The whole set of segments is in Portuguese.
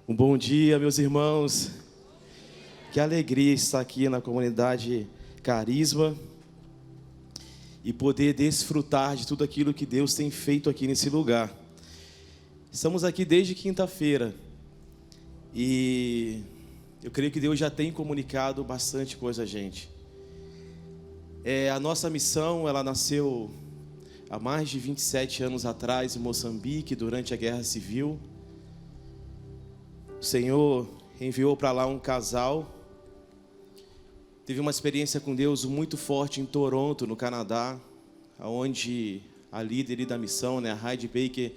Um bom dia, meus irmãos. Que alegria estar aqui na comunidade Carisma e poder desfrutar de tudo aquilo que Deus tem feito aqui nesse lugar. Estamos aqui desde quinta-feira e eu creio que Deus já tem comunicado bastante coisa a gente. A nossa missão, ela nasceu há mais de 27 anos atrás em Moçambique, durante a Guerra Civil. O Senhor enviou para lá um casal. Teve uma experiência com Deus muito forte em Toronto, no Canadá, onde a líder da missão, a Heidi Baker,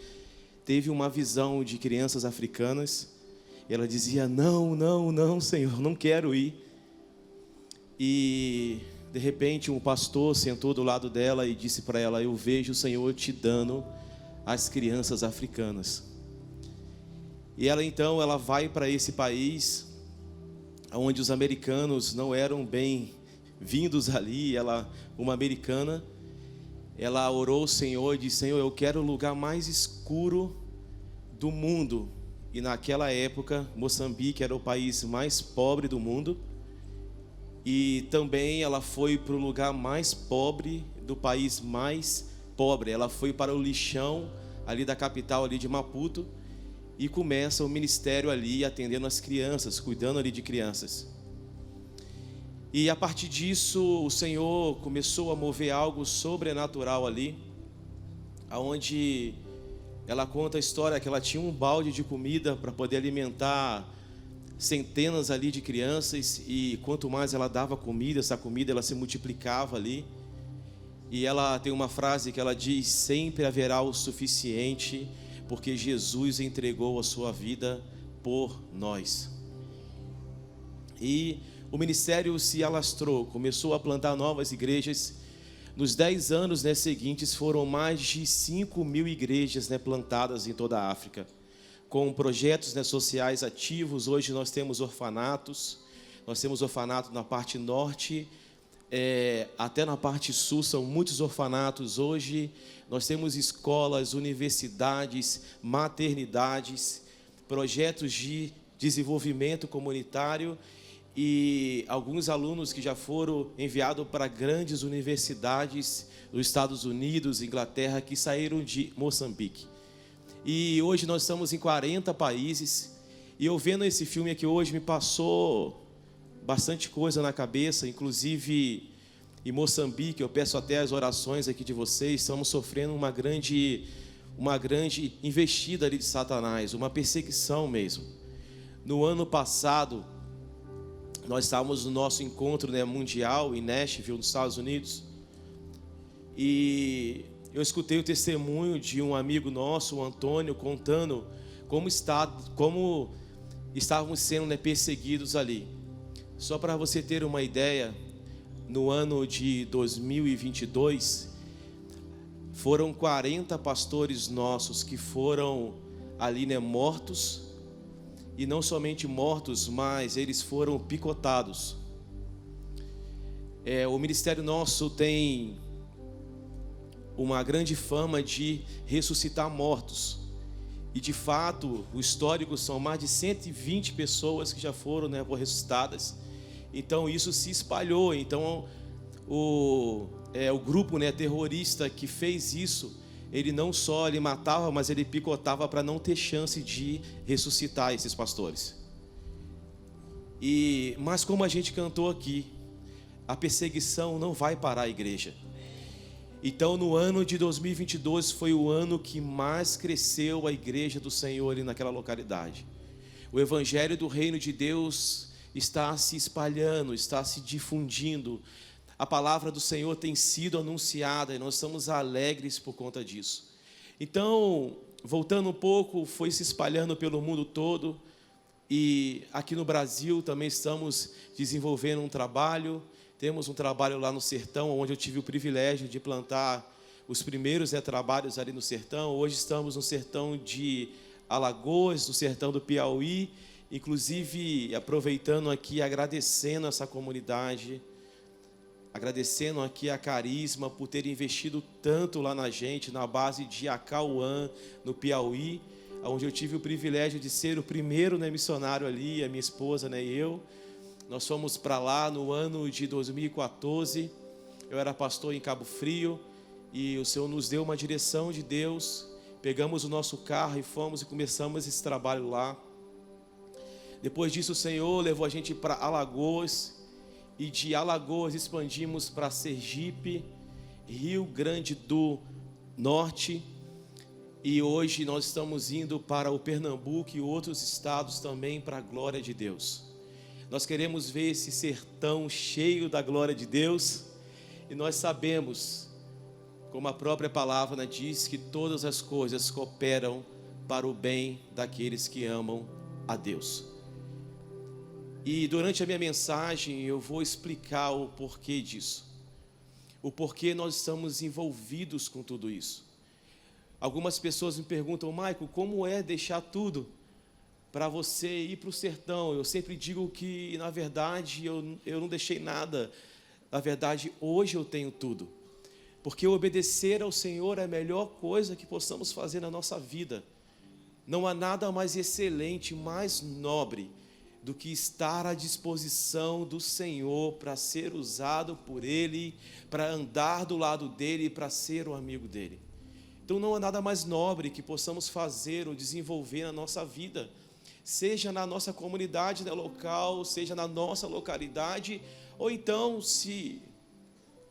teve uma visão de crianças africanas. Ela dizia: não, Senhor, não quero ir. E de repente um pastor sentou do lado dela e disse para ela: eu vejo o Senhor te dando as crianças africanas. E ela vai para esse país, onde os americanos não eram bem vindos ali. Uma americana, ela orou ao Senhor e disse: Senhor, eu quero o lugar mais escuro do mundo. E naquela época, Moçambique era o país mais pobre do mundo. E também ela foi para o lugar mais pobre do país mais pobre. Ela foi para o lixão ali da capital ali de Maputo. E começa o ministério ali, atendendo as crianças, cuidando ali de crianças. E a partir disso, o Senhor começou a mover algo sobrenatural ali, onde ela conta a história que ela tinha um balde de comida para poder alimentar centenas ali de crianças. E quanto mais ela dava comida, essa comida ela se multiplicava ali. E ela tem uma frase que ela diz: sempre haverá o suficiente, porque Jesus entregou a sua vida por nós. E o ministério se alastrou, começou a plantar novas igrejas. Nos 10 anos seguintes, foram mais de 5.000 igrejas plantadas em toda a África, com projetos sociais ativos. Hoje nós temos orfanatos, na parte norte, até na parte sul são muitos orfanatos. Hoje nós temos escolas, universidades, maternidades, projetos de desenvolvimento comunitário e alguns alunos que já foram enviados para grandes universidades dos Estados Unidos, Inglaterra, que saíram de Moçambique. E hoje nós estamos em 40 países. E eu vendo esse filme aqui hoje, me passou bastante coisa na cabeça. Inclusive em Moçambique, eu peço até as orações aqui de vocês. Estamos sofrendo uma grande investida ali de Satanás, uma perseguição mesmo. No ano passado, nós estávamos no nosso encontro mundial em Nashville, nos Estados Unidos. E eu escutei o testemunho de um amigo nosso, o Antônio, contando como estávamos sendo perseguidos ali. Só para você ter uma ideia, no ano de 2022, foram 40 pastores nossos que foram ali mortos. E não somente mortos, mas eles foram picotados. O ministério nosso tem uma grande fama de ressuscitar mortos. E de fato, o histórico são mais de 120 pessoas que já foram ressuscitadas. Então isso se espalhou. Então o grupo terrorista que fez isso, ele não só ele matava, mas ele picotava para não ter chance de ressuscitar esses pastores. Mas como a gente cantou aqui, a perseguição não vai parar a igreja. Então no ano de 2022 foi o ano que mais cresceu a igreja do Senhor ali naquela localidade. O evangelho do reino de Deus está se espalhando, está se difundindo. A palavra do Senhor tem sido anunciada e nós estamos alegres por conta disso. Então, voltando um pouco, foi se espalhando pelo mundo todo. E aqui no Brasil também estamos desenvolvendo um trabalho. Temos um trabalho lá no sertão, onde eu tive o privilégio de plantar os primeiros trabalhos ali no sertão. Hoje estamos no sertão de Alagoas, no sertão do Piauí. Inclusive, aproveitando aqui, agradecendo essa comunidade, agradecendo aqui a Carisma por ter investido tanto lá na gente, na base de Acauã, no Piauí, onde eu tive o privilégio de ser o primeiro, né, missionário ali, a minha esposa, né, e eu. Nós fomos para lá no ano de 2014, eu era pastor em Cabo Frio, e o Senhor nos deu uma direção de Deus, pegamos o nosso carro e fomos e começamos esse trabalho lá. Depois disso o Senhor levou a gente para Alagoas, e de Alagoas expandimos para Sergipe, Rio Grande do Norte, e hoje nós estamos indo para o Pernambuco e outros estados também, para a glória de Deus. Nós queremos ver esse sertão cheio da glória de Deus, e nós sabemos, como a própria palavra diz, que todas as coisas cooperam para o bem daqueles que amam a Deus. E durante a minha mensagem eu vou explicar o porquê disso, o porquê nós estamos envolvidos com tudo isso. Algumas pessoas me perguntam: Maico, como é deixar tudo para você ir para o sertão? Eu sempre digo que, na verdade, eu não deixei nada. Na verdade, hoje eu tenho tudo, porque obedecer ao Senhor é a melhor coisa que possamos fazer na nossa vida. Não há nada mais excelente, mais nobre do que estar à disposição do Senhor para ser usado por Ele, para andar do lado dEle, para ser o amigo dEle. Então não há nada mais nobre que possamos fazer ou desenvolver na nossa vida, seja na nossa comunidade local, seja na nossa localidade, ou então, se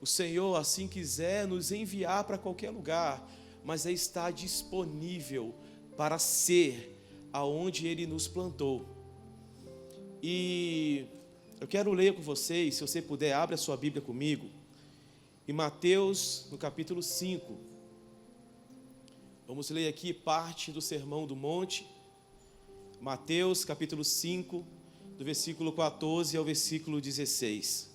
o Senhor assim quiser, nos enviar para qualquer lugar, mas é estar disponível para ser aonde Ele nos plantou. E eu quero ler com vocês, se você puder, abre a sua Bíblia comigo, em Mateus, no capítulo 5. Vamos ler aqui parte do Sermão do Monte, Mateus, capítulo 5, do versículo 14 ao versículo 16.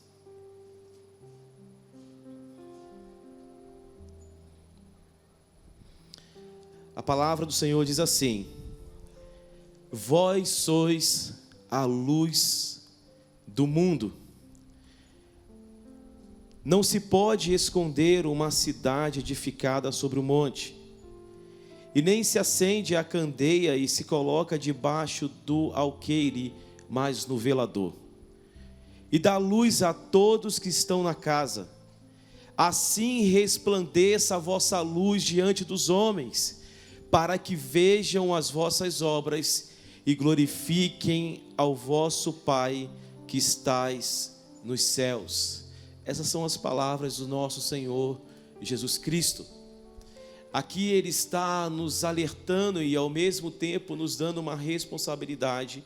A palavra do Senhor diz assim: vós sois a luz do mundo. Não se pode esconder uma cidade edificada sobre o monte, e nem se acende a candeia e se coloca debaixo do alqueire, mas no velador, e dá luz a todos que estão na casa. Assim resplandeça a vossa luz diante dos homens, para que vejam as vossas obras e glorifiquem ao vosso Pai que estais nos céus. Essas são as palavras do nosso Senhor Jesus Cristo. Aqui Ele está nos alertando e ao mesmo tempo nos dando uma responsabilidade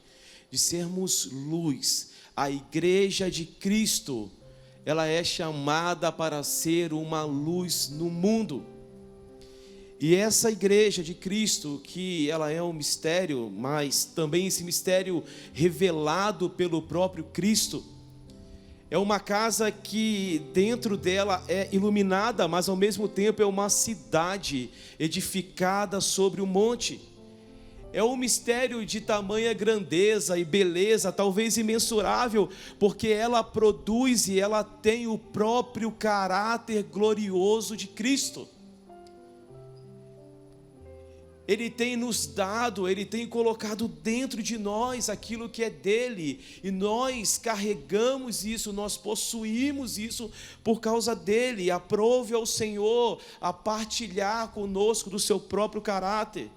de sermos luz. A igreja de Cristo, ela é chamada para ser uma luz no mundo. E essa igreja de Cristo, que ela é um mistério, mas também esse mistério revelado pelo próprio Cristo, é uma casa que dentro dela é iluminada, mas ao mesmo tempo é uma cidade edificada sobre o monte. É um mistério de tamanha grandeza e beleza, talvez imensurável, porque ela produz e ela tem o próprio caráter glorioso de Cristo. Ele tem nos dado, Ele tem colocado dentro de nós aquilo que é dele, e nós carregamos isso, nós possuímos isso por causa dele. Aprove ao Senhor a partilhar conosco do seu próprio caráter.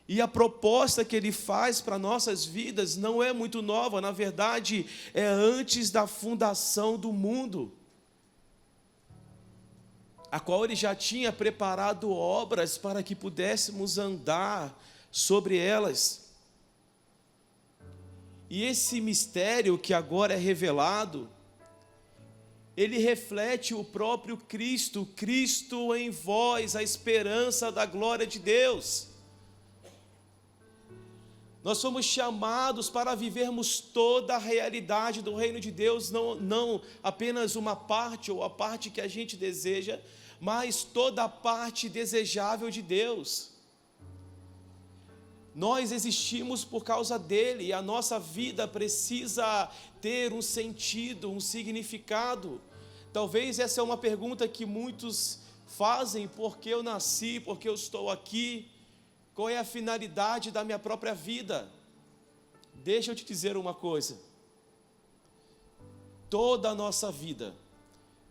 E a proposta que Ele faz para nossas vidas não é muito nova, na verdade é antes da fundação do mundo, a qual Ele já tinha preparado obras para que pudéssemos andar sobre elas. E esse mistério que agora é revelado, ele reflete o próprio Cristo, Cristo em vós, a esperança da glória de Deus. Nós somos chamados para vivermos toda a realidade do reino de Deus, não apenas uma parte ou a parte que a gente deseja, mas toda a parte desejável de Deus. Nós existimos por causa dele, e a nossa vida precisa ter um sentido, um significado. Talvez essa é uma pergunta que muitos fazem: por que eu nasci, por que eu estou aqui? Qual é a finalidade da minha própria vida? Deixa eu te dizer uma coisa. Toda a nossa vida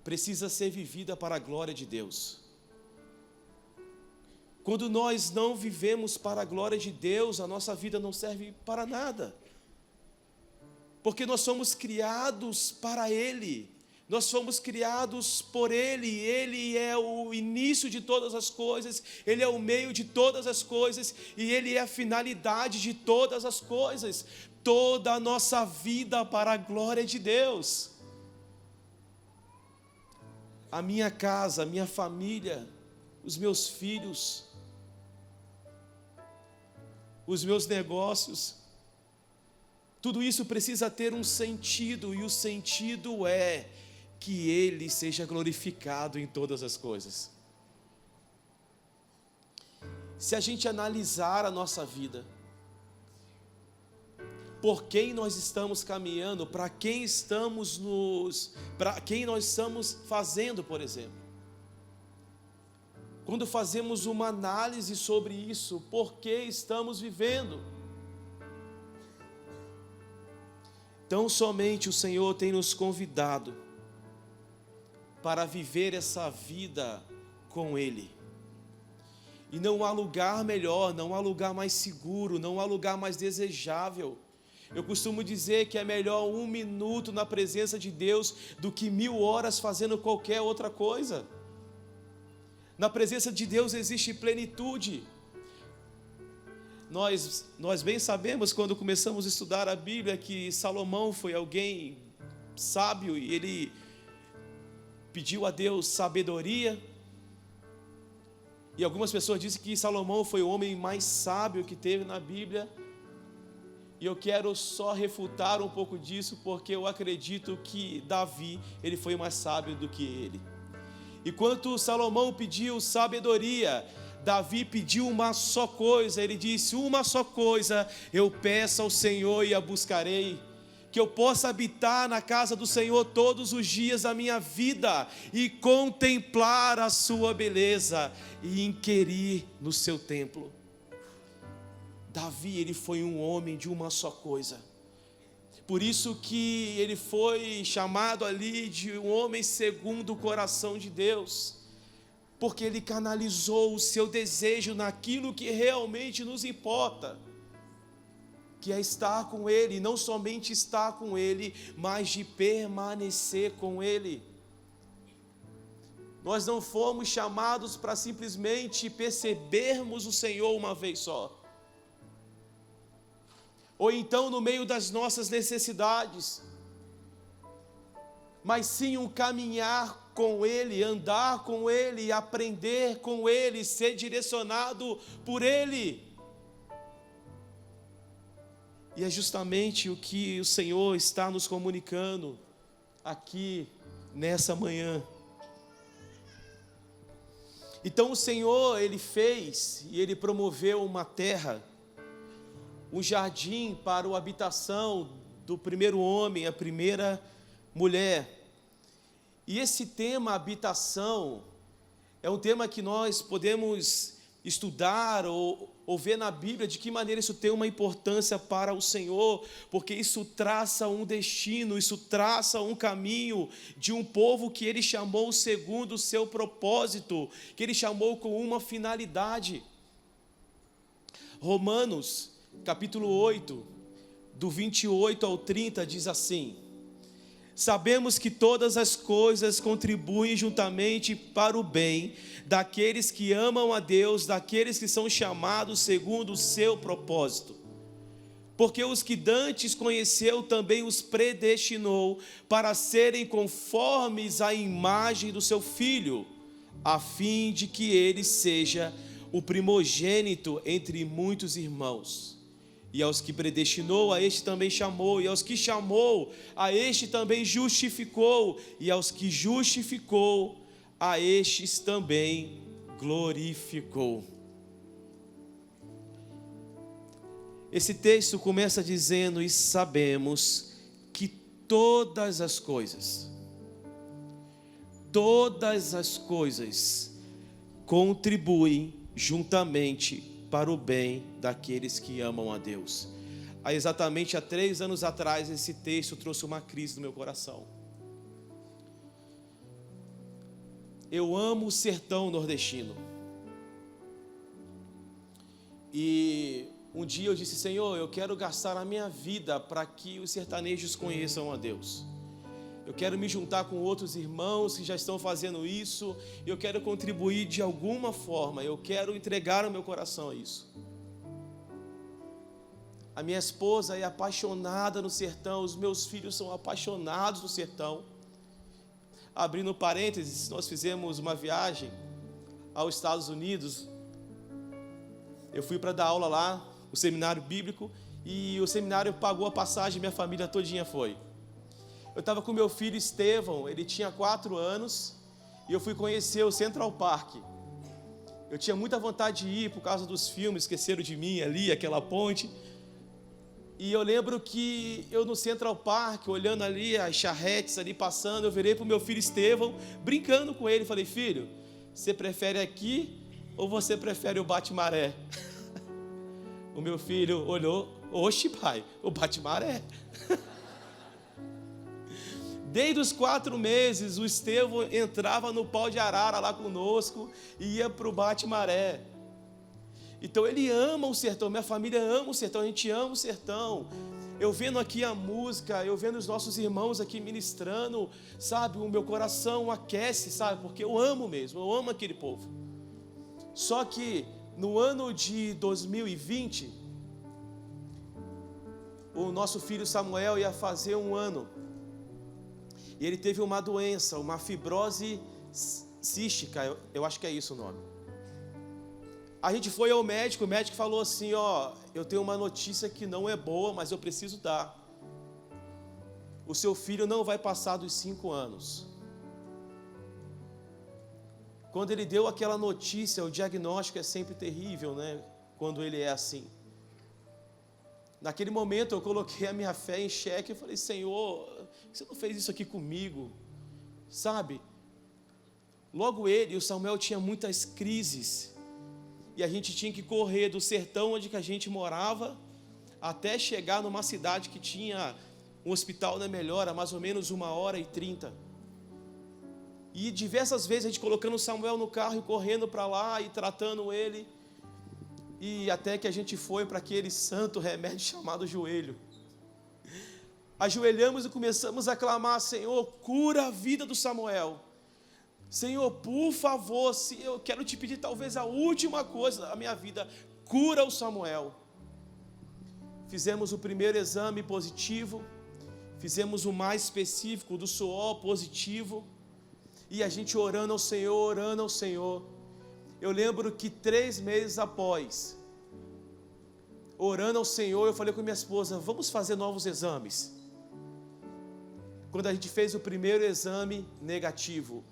precisa ser vivida para a glória de Deus. Quando nós não vivemos para a glória de Deus, a nossa vida não serve para nada. Porque nós somos criados para Ele. Nós fomos criados por Ele. Ele é o início de todas as coisas. Ele é o meio de todas as coisas. E Ele é a finalidade de todas as coisas. Toda a nossa vida para a glória de Deus. A minha casa, a minha família, os meus filhos, os meus negócios, tudo isso precisa ter um sentido, e o sentido é que Ele seja glorificado em todas as coisas. Se a gente analisar a nossa vida, por quem nós estamos caminhando, para quem nós estamos fazendo, por exemplo. Quando fazemos uma análise sobre isso, por que estamos vivendo? Então somente o Senhor tem nos convidado para viver essa vida com Ele. E não há lugar melhor, não há lugar mais seguro, não há lugar mais desejável. Eu costumo dizer que é melhor 1 minuto na presença de Deus do que 1000 horas fazendo qualquer outra coisa. Na presença de Deus existe plenitude. Nós bem sabemos, quando começamos a estudar a Bíblia, que Salomão foi alguém sábio e ele pediu a Deus sabedoria. E algumas pessoas dizem que Salomão foi o homem mais sábio que teve na Bíblia. E eu quero só refutar um pouco disso, porque eu acredito que Davi, ele foi mais sábio do que ele. E quando Salomão pediu sabedoria, Davi pediu uma só coisa. Ele disse: uma só coisa eu peço ao Senhor e a buscarei, que eu possa habitar na casa do Senhor todos os dias da minha vida e contemplar a sua beleza e inquirir no seu templo. Davi, ele foi um homem de uma só coisa. Por isso que ele foi chamado ali de um homem segundo o coração de Deus, porque ele canalizou o seu desejo naquilo que realmente nos importa, que é estar com Ele, não somente estar com Ele, mas de permanecer com Ele. Nós não fomos chamados para simplesmente percebermos o Senhor uma vez só, ou então no meio das nossas necessidades, mas sim um caminhar com Ele, andar com Ele, aprender com Ele, ser direcionado por Ele. E é justamente o que o Senhor está nos comunicando aqui nessa manhã. Então o Senhor, Ele fez e Ele promoveu uma terra, um jardim para a habitação do primeiro homem, a primeira mulher. E esse tema habitação é um tema que nós podemos estudar ou ver na Bíblia de que maneira isso tem uma importância para o Senhor, porque isso traça um destino, isso traça um caminho de um povo que Ele chamou segundo o seu propósito, que Ele chamou com uma finalidade. Romanos capítulo 8, do 28 ao 30, diz assim: sabemos que todas as coisas contribuem juntamente para o bem daqueles que amam a Deus, daqueles que são chamados segundo o seu propósito. Porque os que dantes conheceu também os predestinou para serem conformes à imagem do seu Filho, a fim de que ele seja o primogênito entre muitos irmãos. E aos que predestinou, a este também chamou, e aos que chamou, a este também justificou, e aos que justificou, a estes também glorificou. Esse texto começa dizendo: e sabemos que todas as coisas contribuem juntamente para o bem daqueles que amam a Deus. Exatamente há 3 anos atrás, esse texto trouxe uma crise no meu coração. Eu amo o sertão nordestino. E um dia eu disse: Senhor, eu quero gastar a minha vida para que os sertanejos conheçam a Deus. Eu quero me juntar com outros irmãos que já estão fazendo isso. Eu quero contribuir de alguma forma. Eu quero entregar o meu coração a isso. A minha esposa é apaixonada no sertão. Os meus filhos são apaixonados no sertão. Abrindo parênteses, nós fizemos uma viagem aos Estados Unidos. Eu fui para dar aula lá, o seminário bíblico, e o seminário pagou a passagem, minha família todinha foi. Eu estava com meu filho Estevão, ele tinha 4 anos, e eu fui conhecer o Central Park. Eu tinha muita vontade de ir por causa dos filmes, Esqueceram de Mim ali, aquela ponte. E eu lembro que eu no Central Park, olhando ali as charretes ali passando, eu virei para o meu filho Estevão, brincando com ele, falei: filho, você prefere aqui ou você prefere o bate-maré? O meu filho olhou: oxe pai, o bate-maré. Desde os 4 meses, o Estevão entrava no pau de arara lá conosco e ia para o bate-maré. Então ele ama o sertão, minha família ama o sertão, a gente ama o sertão. Eu vendo aqui a música, eu vendo os nossos irmãos aqui ministrando, sabe, o meu coração aquece, sabe, porque eu amo mesmo, eu amo aquele povo. Só que no ano de 2020, o nosso filho Samuel ia fazer 1 ano. E ele teve uma doença, uma fibrose cística, eu acho que é isso o nome. A gente foi ao médico, o médico falou assim: ó, eu tenho uma notícia que não é boa, mas eu preciso dar. O seu filho não vai passar dos 5 anos. Quando ele deu aquela notícia, o diagnóstico é sempre terrível, né? Quando ele é assim. Naquele momento eu coloquei a minha fé em xeque e falei: Senhor, você não fez isso aqui comigo, sabe? Logo ele, o Samuel, tinha muitas crises, e a gente tinha que correr do sertão onde que a gente morava, até chegar numa cidade que tinha um hospital na Melhora, mais ou menos 1h30, e diversas vezes a gente colocando o Samuel no carro e correndo para lá, e tratando ele, e até que a gente foi para aquele santo remédio chamado joelho. Ajoelhamos e começamos a clamar: Senhor, cura a vida do Samuel. Senhor, por favor, se eu quero te pedir talvez a última coisa da minha vida, cura o Samuel. Fizemos o primeiro exame positivo, fizemos o mais específico do suor positivo, e a gente orando ao Senhor. Eu lembro que 3 meses após, orando ao Senhor, eu falei com minha esposa: vamos fazer novos exames. Quando a gente fez o primeiro exame negativo,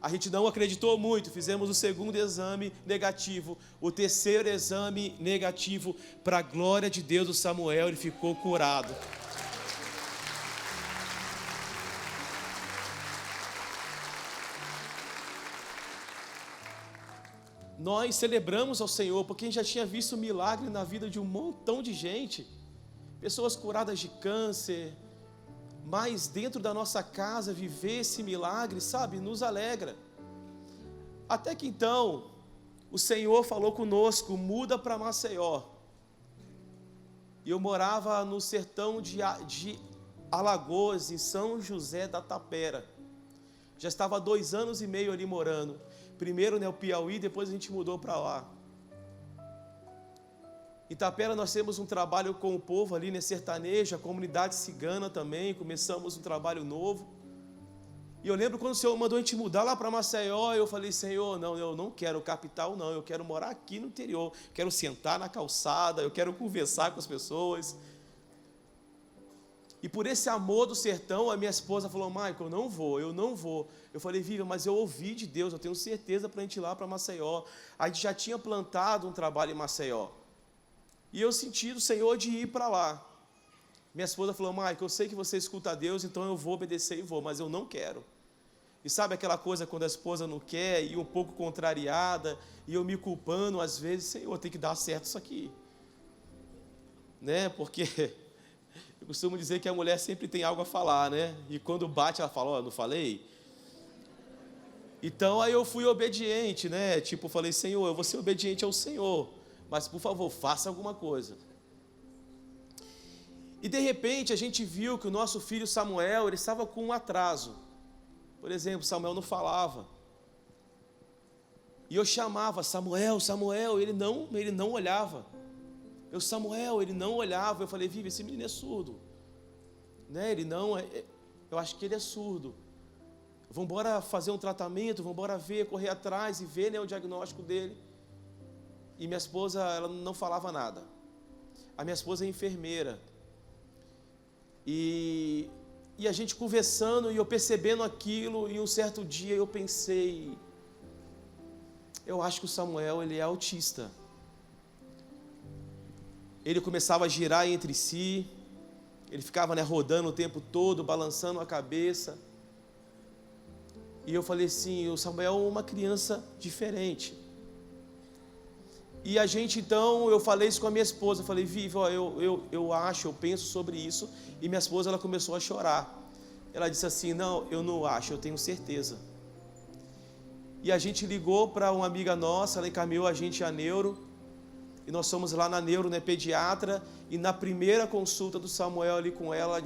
a gente não acreditou muito, fizemos o segundo exame negativo, o terceiro exame negativo. Para a glória de Deus, o Samuel, ele ficou curado. Nós celebramos ao Senhor, porque a gente já tinha visto milagre na vida de um montão de gente, pessoas curadas de câncer, mas dentro da nossa casa, viver esse milagre, sabe, nos alegra. Até que então, o Senhor falou conosco: muda para Maceió. E eu morava no sertão de Alagoas, em São José da Tapera. Já estava há 2 anos e meio ali morando. Primeiro no Piauí, depois a gente mudou para lá. Em Tapera nós temos um trabalho com o povo ali, né, sertanejo, a comunidade cigana também, começamos um trabalho novo. E eu lembro quando o Senhor mandou a gente mudar lá para Maceió, eu falei: Senhor, não, eu não quero capital não, eu quero morar aqui no interior, quero sentar na calçada, eu quero conversar com as pessoas. E por esse amor do sertão, a minha esposa falou: Michael, eu não vou. Eu falei: Viva, mas eu ouvi de Deus, eu tenho certeza para a gente ir lá para Maceió. A gente já tinha plantado um trabalho em Maceió. E eu senti do Senhor de ir para lá. Minha esposa falou: Michael, eu sei que você escuta a Deus, então eu vou obedecer e vou, mas eu não quero. E sabe aquela coisa quando a esposa não quer, e um pouco contrariada, e eu me culpando, às vezes, Senhor, tem que dar certo isso aqui. Né? Porque eu costumo dizer que a mulher sempre tem algo a falar, né? E quando bate, ela fala, ó, não falei? Então, aí eu fui obediente, né? Tipo, falei, Senhor, eu vou ser obediente ao Senhor, mas, por favor, faça alguma coisa. E, de repente, a gente viu que o nosso filho Samuel, ele estava com um atraso. Por exemplo, Samuel não falava. E eu chamava, Samuel, Samuel, ele não olhava. Samuel, ele não olhava. Eu falei, Vivi, esse menino é surdo. Né? Eu acho que ele é surdo. Vamos embora fazer um tratamento, vamos embora ver, correr atrás e ver, né, o diagnóstico dele. E minha esposa, ela não falava nada. A minha esposa é enfermeira. E a gente conversando e eu percebendo aquilo, e um certo dia eu pensei, eu acho que o Samuel, ele é autista. Ele começava a girar entre si, ele ficava, né, rodando o tempo todo, balançando a cabeça. E eu falei assim, o Samuel é uma criança diferente. E a gente, então, eu falei isso com a minha esposa, eu falei, Vivi, ó, eu penso sobre isso. E minha esposa, ela começou a chorar. Ela disse assim, não, eu não acho, eu tenho certeza. E a gente ligou para uma amiga nossa, ela encaminhou a gente a neuro, e nós fomos lá na neuro, né, pediatra, e na primeira consulta do Samuel ali com ela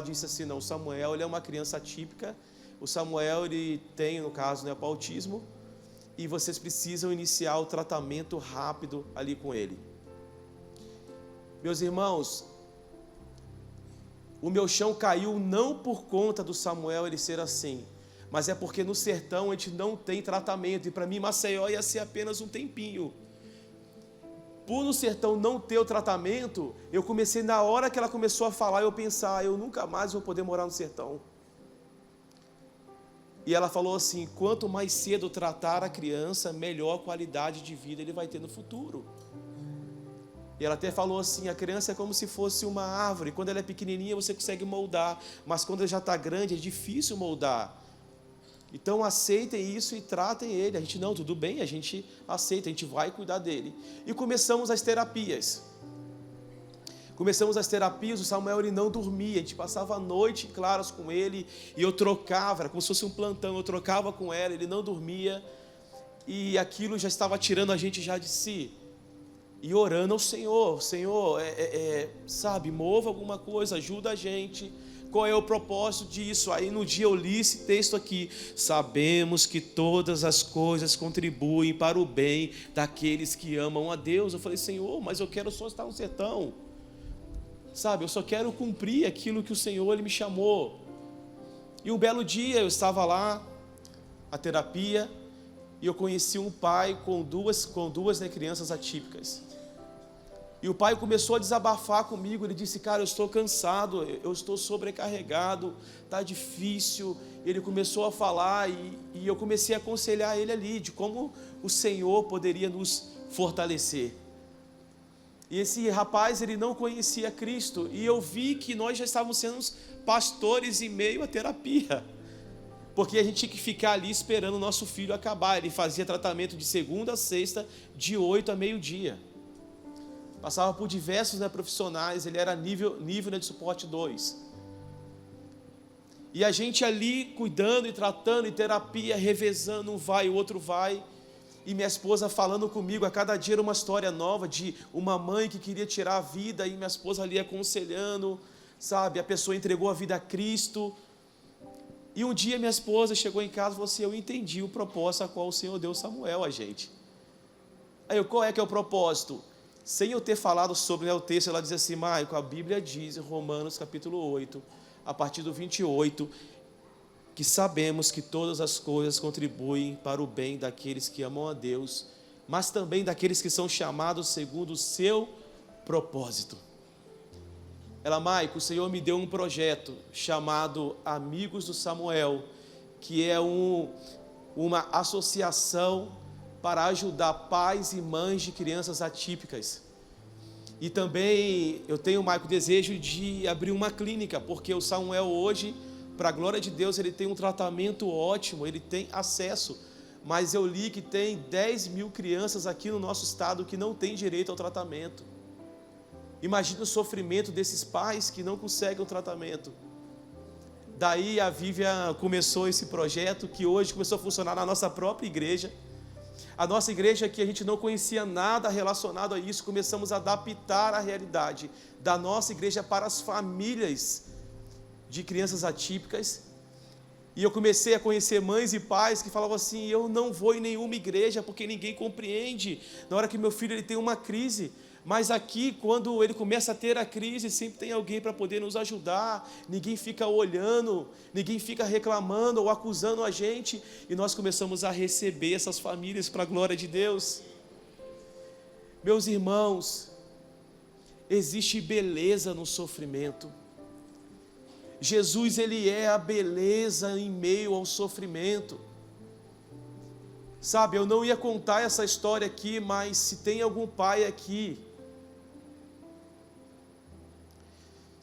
disse assim, não, o Samuel, ele é uma criança atípica, o Samuel, ele tem, no caso, né, autismo, e vocês precisam iniciar o tratamento rápido ali com ele. Meus irmãos, o meu chão caiu não por conta do Samuel ele ser assim, mas é porque no sertão a gente não tem tratamento, e para mim Maceió ia ser apenas um tempinho. Por no sertão não ter o tratamento, eu comecei, na hora que ela começou a falar, eu pensar, eu nunca mais vou poder morar no sertão. E ela falou assim, quanto mais cedo tratar a criança, melhor qualidade de vida ele vai ter no futuro. E ela até falou assim, a criança é como se fosse uma árvore, quando ela é pequenininha você consegue moldar, mas quando ela já está grande é difícil moldar. Então aceitem isso e tratem ele. A gente, não, tudo bem, a gente aceita, a gente vai cuidar dele. E começamos as terapias. O Samuel, ele não dormia, a gente passava a noite claras com ele, e eu trocava, era como se fosse um plantão, eu trocava com ela, ele não dormia, e aquilo já estava tirando a gente já de si, e orando ao Senhor, sabe, mova alguma coisa, ajuda a gente, qual é o propósito disso? Aí no dia eu li esse texto aqui, sabemos que todas as coisas contribuem para o bem daqueles que amam a Deus. Eu falei, Senhor, mas eu quero só estar no sertão. Sabe, eu só quero cumprir aquilo que o Senhor ele me chamou. E um belo dia eu estava lá, a terapia, e eu conheci um pai com duas né, crianças atípicas. E o pai começou a desabafar comigo, ele disse, cara, eu estou cansado, eu estou sobrecarregado, está difícil. Ele começou a falar e eu comecei a aconselhar ele ali, de como o Senhor poderia nos fortalecer. E esse rapaz, ele não conhecia Cristo, e eu vi que nós já estávamos sendo pastores em meio à terapia, porque a gente tinha que ficar ali esperando o nosso filho acabar. Ele fazia tratamento de segunda a sexta, de 8 a meio-dia, passava por diversos, né, profissionais, ele era nível né, de suporte 2, e a gente ali cuidando e tratando, em terapia, revezando, um vai, o outro vai. E minha esposa falando comigo, a cada dia era uma história nova, de uma mãe que queria tirar a vida, e minha esposa ali aconselhando, sabe, a pessoa entregou a vida a Cristo. E um dia minha esposa chegou em casa e falou assim, eu entendi o propósito a qual o Senhor deu Samuel a gente. Aí eu, qual é que é o propósito? Sem eu ter falado sobre, né, o texto, ela diz assim, Maico, a Bíblia diz em Romanos capítulo 8, a partir do 28, que sabemos que todas as coisas contribuem para o bem daqueles que amam a Deus, mas também daqueles que são chamados segundo o seu propósito. Ela, Maico, o Senhor me deu um projeto chamado Amigos do Samuel, que é uma associação para ajudar pais e mães de crianças atípicas. E também eu tenho, Maico, o desejo de abrir uma clínica, porque o Samuel hoje, para a glória de Deus, ele tem um tratamento ótimo, ele tem acesso. Mas eu li que tem 10 mil crianças aqui no nosso estado que não têm direito ao tratamento. Imagina o sofrimento desses pais que não conseguem o tratamento. Daí a Vivian começou esse projeto que hoje começou a funcionar na nossa própria igreja. A nossa igreja, que a gente não conhecia nada relacionado a isso, começamos a adaptar a realidade da nossa igreja para as famílias de crianças atípicas. E eu comecei a conhecer mães e pais que falavam assim: eu não vou em nenhuma igreja porque ninguém compreende. Na hora que meu filho ele tem uma crise, mas aqui, quando ele começa a ter a crise, sempre tem alguém para poder nos ajudar. Ninguém fica olhando, ninguém fica reclamando ou acusando a gente. E nós começamos a receber essas famílias para a glória de Deus. Meus irmãos, existe beleza no sofrimento. Jesus, ele é a beleza em meio ao sofrimento. Sabe, eu não ia contar essa história aqui, mas se tem algum pai aqui,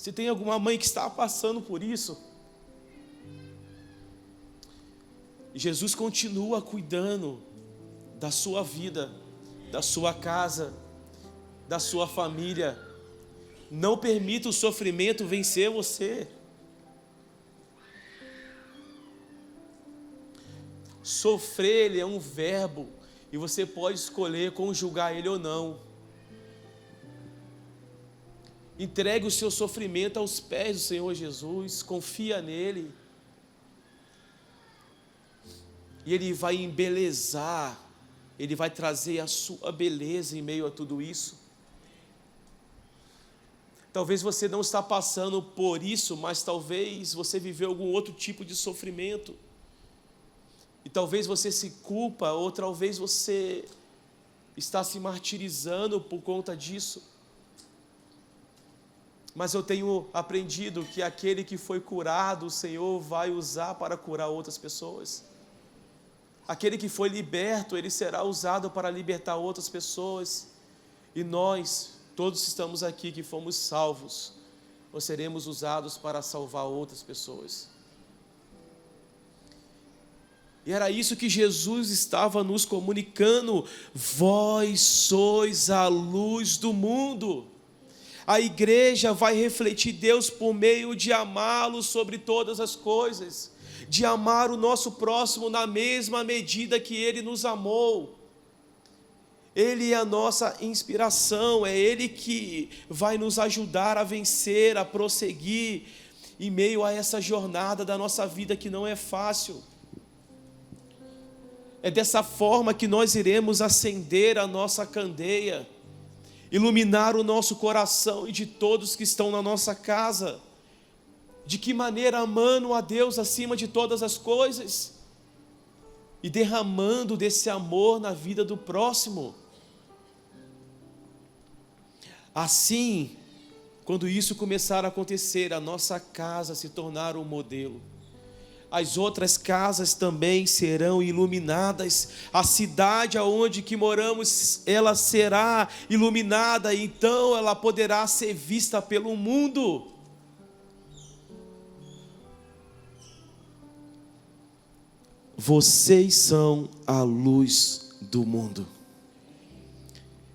se tem alguma mãe que está passando por isso, Jesus continua cuidando da sua vida, da sua casa, da sua família. Não permita o sofrimento vencer você. Sofrer, ele é um verbo, e você pode escolher conjugar ele ou não. Entregue o seu sofrimento aos pés do Senhor Jesus, confia nele, e ele vai embelezar, ele vai trazer a sua beleza em meio a tudo isso. Talvez você não está passando por isso, mas talvez você viveu algum outro tipo de sofrimento. E talvez você se culpa, ou talvez você está se martirizando por conta disso. Mas eu tenho aprendido que aquele que foi curado, o Senhor vai usar para curar outras pessoas. Aquele que foi liberto, ele será usado para libertar outras pessoas. E nós, todos que estamos aqui, que fomos salvos, nós seremos usados para salvar outras pessoas. E era isso que Jesus estava nos comunicando: vós sois a luz do mundo. A igreja vai refletir Deus por meio de amá-lo sobre todas as coisas, de amar o nosso próximo na mesma medida que ele nos amou. Ele é a nossa inspiração, é ele que vai nos ajudar a vencer, a prosseguir em meio a essa jornada da nossa vida que não é fácil. É dessa forma que nós iremos acender a nossa candeia, iluminar o nosso coração e de todos que estão na nossa casa. De que maneira? Amando a Deus acima de todas as coisas e derramando desse amor na vida do próximo. Assim, quando isso começar a acontecer, a nossa casa se tornar um modelo. As outras casas também serão iluminadas. A cidade aonde que moramos, ela será iluminada, então ela poderá ser vista pelo mundo. Vocês são a luz do mundo.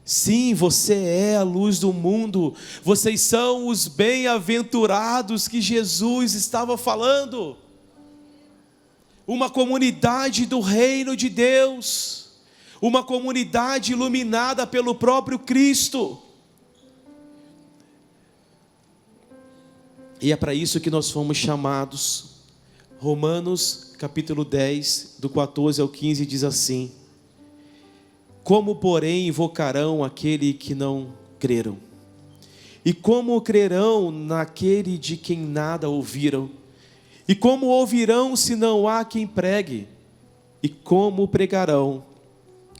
Sim, você é a luz do mundo. Vocês são os bem-aventurados que Jesus estava falando. Uma comunidade do reino de Deus, uma comunidade iluminada pelo próprio Cristo. E é para isso que nós fomos chamados. Romanos capítulo 10, do 14 ao 15 diz assim: como porém invocarão aquele que não creram? E como crerão naquele de quem nada ouviram? E como ouvirão se não há quem pregue? E como pregarão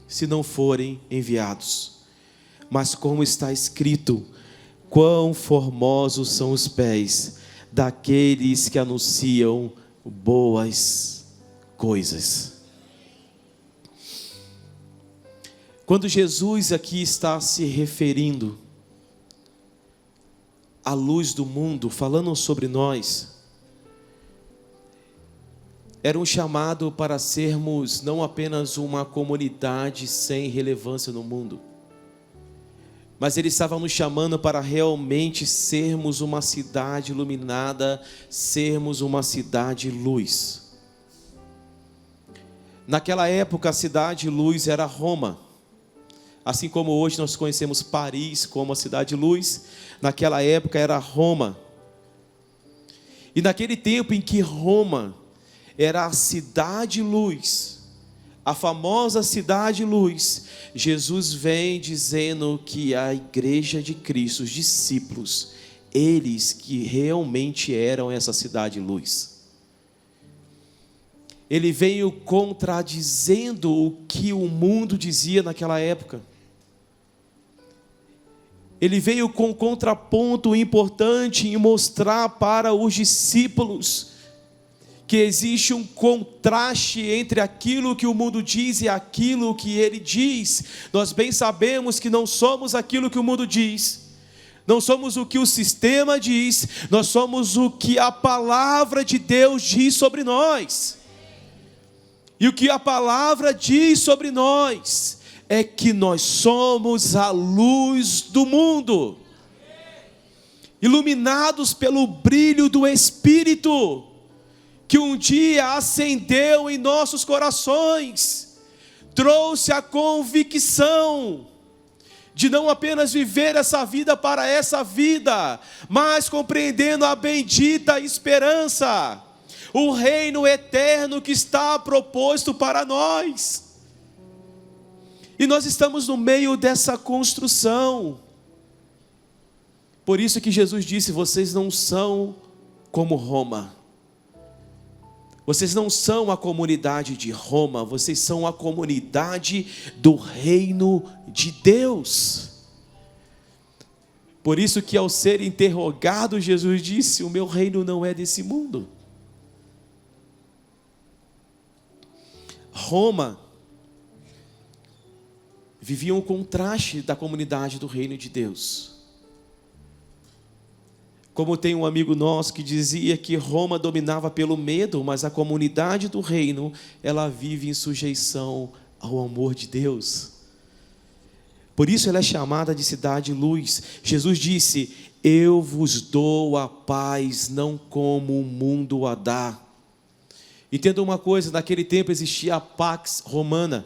se não forem enviados? Mas como está escrito: quão formosos são os pés daqueles que anunciam boas coisas. Quando Jesus aqui está se referindo à luz do mundo, falando sobre nós, era um chamado para sermos não apenas uma comunidade sem relevância no mundo, mas Ele estava nos chamando para realmente sermos uma cidade iluminada, sermos uma cidade luz. Naquela época, a cidade luz era Roma. Assim como hoje nós conhecemos Paris como a cidade luz, naquela época era Roma. E naquele tempo em que Roma era a cidade luz, a famosa cidade luz, Jesus vem dizendo que a igreja de Cristo, os discípulos, eles que realmente eram essa cidade luz. Ele veio contradizendo o que o mundo dizia naquela época. Ele veio com um contraponto importante em mostrar para os discípulos que existe um contraste entre aquilo que o mundo diz e aquilo que ele diz. Nós bem sabemos que não somos aquilo que o mundo diz, não somos o que o sistema diz, nós somos o que a palavra de Deus diz sobre nós. E o que a palavra diz sobre nós é que nós somos a luz do mundo, iluminados pelo brilho do Espírito, que um dia acendeu em nossos corações, trouxe a convicção de não apenas viver essa vida para essa vida, mas compreendendo a bendita esperança, o reino eterno que está proposto para nós. E nós estamos no meio dessa construção. Por isso que Jesus disse: vocês não são como Roma. Vocês não são a comunidade de Roma, vocês são a comunidade do reino de Deus. Por isso que ao ser interrogado, Jesus disse: o meu reino não é desse mundo. Roma vivia um contraste da comunidade do reino de Deus. Como tem um amigo nosso que dizia que Roma dominava pelo medo, mas a comunidade do reino, ela vive em sujeição ao amor de Deus. Por isso ela é chamada de cidade luz. Jesus disse: eu vos dou a paz, não como o mundo a dá. Entenda uma coisa, naquele tempo existia a Pax Romana,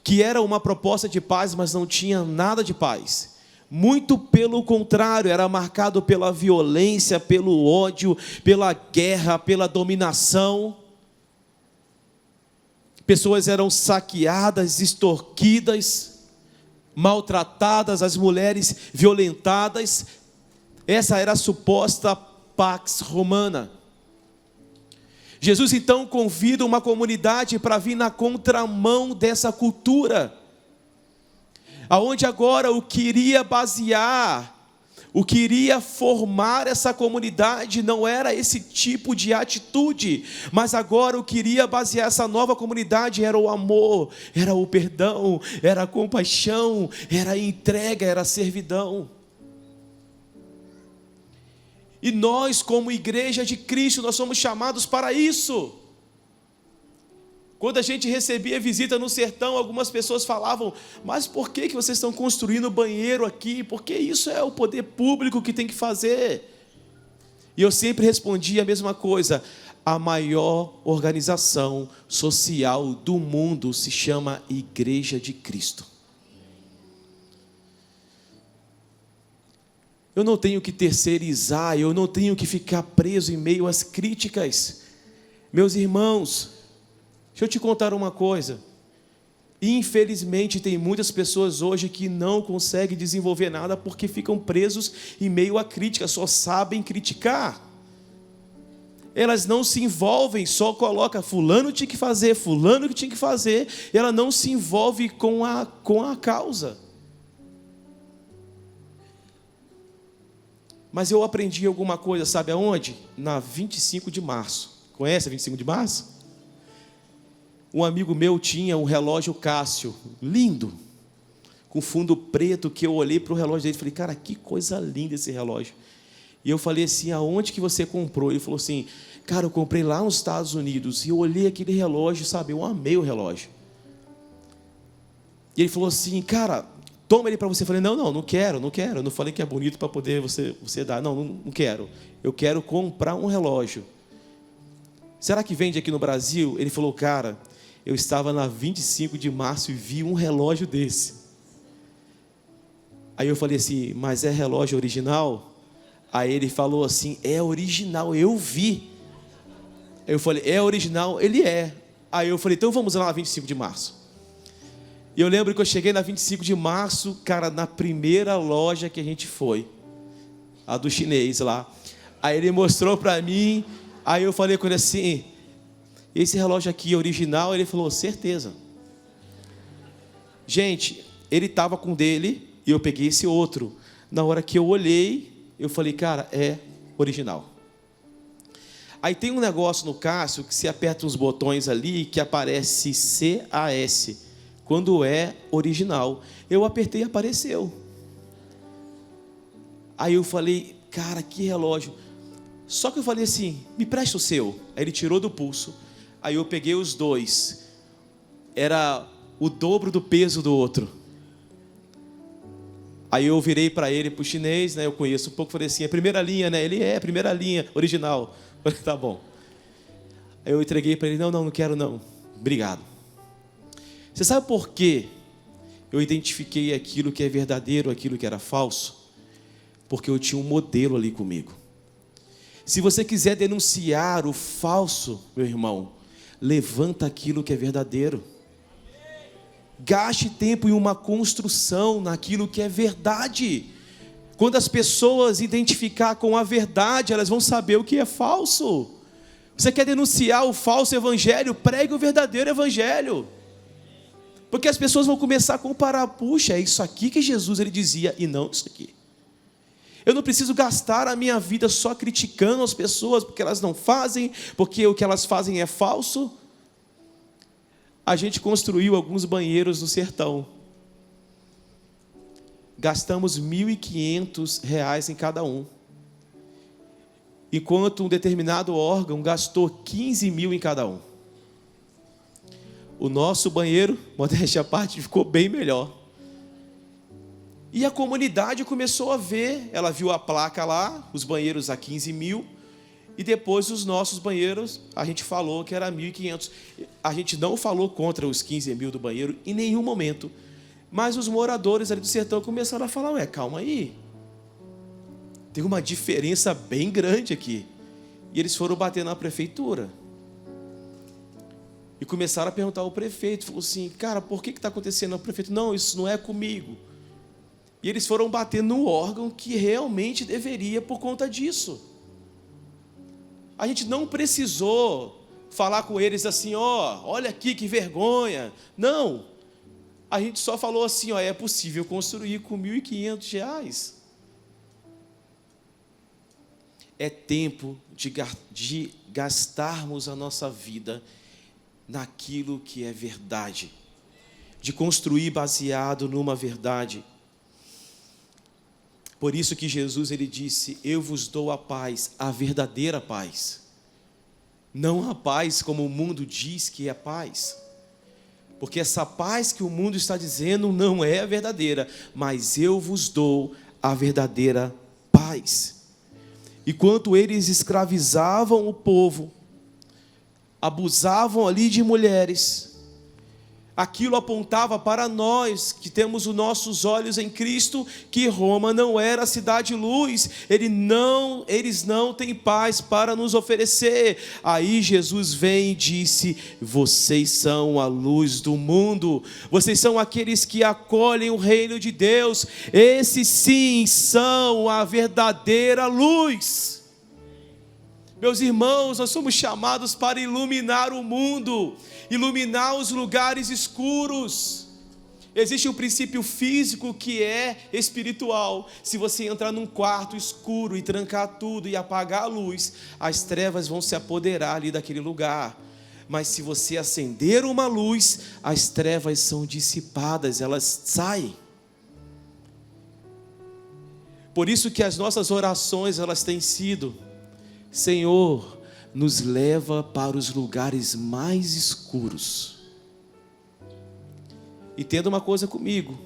que era uma proposta de paz, mas não tinha nada de paz. Muito pelo contrário, era marcado pela violência, pelo ódio, pela guerra, pela dominação. Pessoas eram saqueadas, extorquidas, maltratadas, as mulheres violentadas. Essa era a suposta Pax Romana. Jesus então convida uma comunidade para vir na contramão dessa cultura, aonde agora o que iria basear, o que iria formar essa comunidade não era esse tipo de atitude, mas agora o que iria basear essa nova comunidade era o amor, era o perdão, era a compaixão, era a entrega, era a servidão. E nós, como igreja de Cristo, nós somos chamados para isso. Quando a gente recebia visita no sertão, algumas pessoas falavam: mas por que vocês estão construindo banheiro aqui? Porque isso é o poder público que tem que fazer. E eu sempre respondia a mesma coisa: a maior organização social do mundo se chama Igreja de Cristo. Eu não tenho que terceirizar, eu não tenho que ficar preso em meio às críticas. Meus irmãos, deixa eu te contar uma coisa. Infelizmente tem muitas pessoas hoje que não conseguem desenvolver nada porque ficam presos em meio à crítica, só sabem criticar. Elas não se envolvem, só coloca fulano tinha que fazer, fulano que tinha que fazer, ela não se envolve com a causa. Mas eu aprendi alguma coisa, sabe aonde? Na 25 de março. Conhece a 25 de março? Um amigo meu tinha um relógio Cássio, lindo, com fundo preto, que eu olhei para o relógio dele e falei: cara, que coisa linda esse relógio. E eu falei assim, aonde que você comprou? Ele falou assim, cara, eu comprei lá nos Estados Unidos. E eu olhei aquele relógio, sabe, eu amei o relógio. E ele falou assim, cara, toma ele para você. Eu falei, não quero. Eu não falei que é bonito para poder você dar. Não quero. Eu quero comprar um relógio. Será que vende aqui no Brasil? Ele falou, cara, eu estava na 25 de março e vi um relógio desse. Aí eu falei assim, mas é relógio original? Aí ele falou assim, é original, eu vi. Aí eu falei, é original? Ele é. Aí eu falei, então vamos lá na 25 de março. E eu lembro que eu cheguei na 25 de março, cara, na primeira loja que a gente foi, a do chinês lá. Aí ele mostrou para mim, aí eu falei com ele assim, esse relógio aqui é original? Ele falou, certeza. Gente, ele estava com o dele e eu peguei esse outro. Na hora que eu olhei, eu falei, cara, é original. Aí tem um negócio no Cássio que se aperta uns botões ali que aparece CAS, quando é original. Eu apertei e apareceu. Aí eu falei, cara, que relógio. Só que eu falei assim, me presta o seu. Aí ele tirou do pulso. Aí eu peguei os dois. Era o dobro do peso do outro. Aí eu virei para ele, para o chinês, né? Eu conheço um pouco, falei assim, é primeira linha, né? Ele é primeira linha, original. Eu falei, tá bom. Aí eu entreguei para ele, não quero não. Obrigado. Você sabe por quê eu identifiquei aquilo que é verdadeiro, aquilo que era falso? Porque eu tinha um modelo ali comigo. Se você quiser denunciar o falso, meu irmão, levanta aquilo que é verdadeiro. Gaste tempo em uma construção naquilo que é verdade. Quando as pessoas identificar com a verdade, elas vão saber o que é falso. Você quer denunciar o falso evangelho? Pregue o verdadeiro evangelho. Porque as pessoas vão começar a comparar, puxa, é isso aqui que Jesus ele dizia e não isso aqui. Eu não preciso gastar a minha vida só criticando as pessoas porque elas não fazem, porque o que elas fazem é falso. A gente construiu alguns banheiros no sertão. Gastamos R$ 1.500 em cada um. Enquanto um determinado órgão gastou 15 mil em cada um. O nosso banheiro, modéstia à parte, ficou bem melhor. E a comunidade começou a ver, ela viu a placa lá, os banheiros a 15 mil, e depois os nossos banheiros, a gente falou que era 1.500. A gente não falou contra os 15 mil do banheiro em nenhum momento. Mas os moradores ali do sertão começaram a falar, calma aí. Tem uma diferença bem grande aqui. E eles foram bater na prefeitura. E começaram a perguntar ao prefeito. Falou assim, cara, por que está acontecendo? O prefeito, não, isso não é comigo. E eles foram bater no órgão que realmente deveria por conta disso. A gente não precisou falar com eles assim, olha aqui que vergonha. Não. A gente só falou assim, é possível construir com R$ 1.500. É tempo de gastarmos a nossa vida naquilo que é verdade. De construir baseado numa verdade. Por isso que Jesus ele disse, eu vos dou a paz, a verdadeira paz. Não a paz como o mundo diz que é paz. Porque essa paz que o mundo está dizendo não é a verdadeira, mas eu vos dou a verdadeira paz. Enquanto eles escravizavam o povo, abusavam ali de mulheres, aquilo apontava para nós, que temos os nossos olhos em Cristo, que Roma não era a cidade-luz, eles não têm paz para nos oferecer. Aí Jesus vem e disse, vocês são a luz do mundo, vocês são aqueles que acolhem o reino de Deus, esses sim são a verdadeira luz. Meus irmãos, nós somos chamados para iluminar o mundo, iluminar os lugares escuros. Existe um princípio físico que é espiritual. Se você entrar num quarto escuro e trancar tudo e apagar a luz, as trevas vão se apoderar ali daquele lugar. Mas se você acender uma luz, as trevas são dissipadas, elas saem. Por isso que as nossas orações, elas têm sido: Senhor, nos leva para os lugares mais escuros. Entenda uma coisa comigo: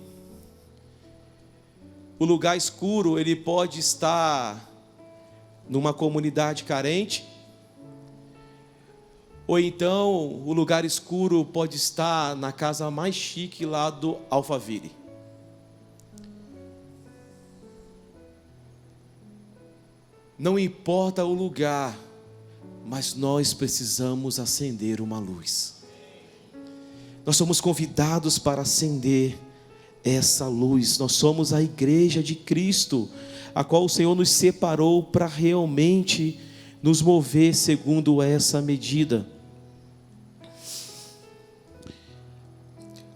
o lugar escuro, ele pode estar numa comunidade carente, ou então o lugar escuro pode estar na casa mais chique lá do Alphaville. Não importa o lugar, mas nós precisamos acender uma luz. Nós somos convidados para acender essa luz. Nós somos a igreja de Cristo, a qual o Senhor nos separou para realmente nos mover segundo essa medida.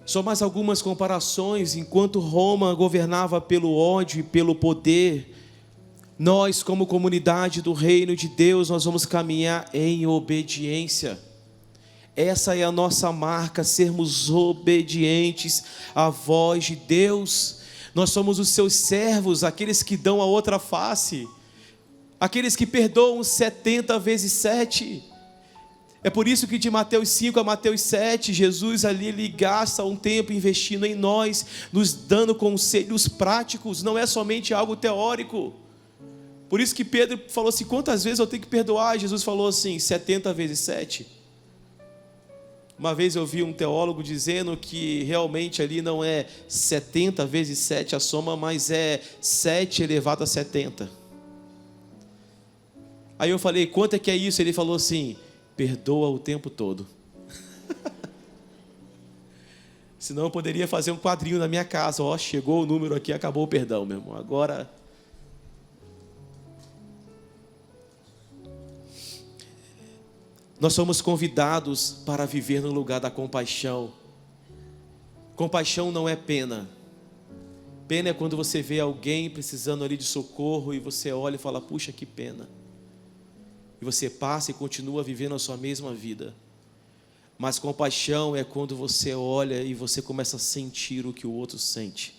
Só mais algumas comparações. Enquanto Roma governava pelo ódio e pelo poder, nós, como comunidade do reino de Deus, nós vamos caminhar em obediência. Essa é a nossa marca, sermos obedientes à voz de Deus. Nós somos os seus servos, aqueles que dão a outra face, aqueles que perdoam 70 vezes 7. É por isso que de Mateus 5 a Mateus 7, Jesus ali, ele gasta um tempo investindo em nós, nos dando conselhos práticos, não é somente algo teórico. Por isso que Pedro falou assim: quantas vezes eu tenho que perdoar? Jesus falou assim: 70 vezes 7. Uma vez eu vi um teólogo dizendo que realmente ali não é 70 vezes 7 a soma, mas é 7 elevado a 70. Aí eu falei: quanto é que é isso? Ele falou assim: perdoa o tempo todo. Senão eu poderia fazer um quadrinho na minha casa: ó, chegou o número aqui, acabou o perdão, meu irmão. Agora... nós somos convidados para viver no lugar da compaixão. Compaixão não é pena. Pena é quando você vê alguém precisando ali de socorro e você olha e fala: puxa, que pena. E você passa e continua vivendo a sua mesma vida. Mas compaixão é quando você olha e você começa a sentir o que o outro sente.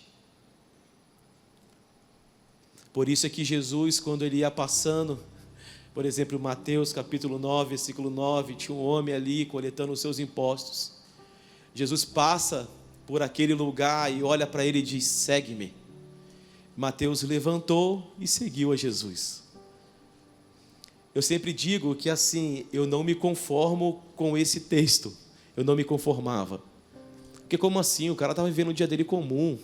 Por isso é que Jesus, quando ele ia passando, por exemplo, Mateus capítulo 9, versículo 9, tinha um homem ali coletando os seus impostos. Jesus passa por aquele lugar e olha para ele e diz: segue-me. Mateus levantou e seguiu a Jesus. Eu sempre digo que assim, eu não me conformo com esse texto. Eu não me conformava. Porque como assim? O cara estava vivendo o dia dele comum.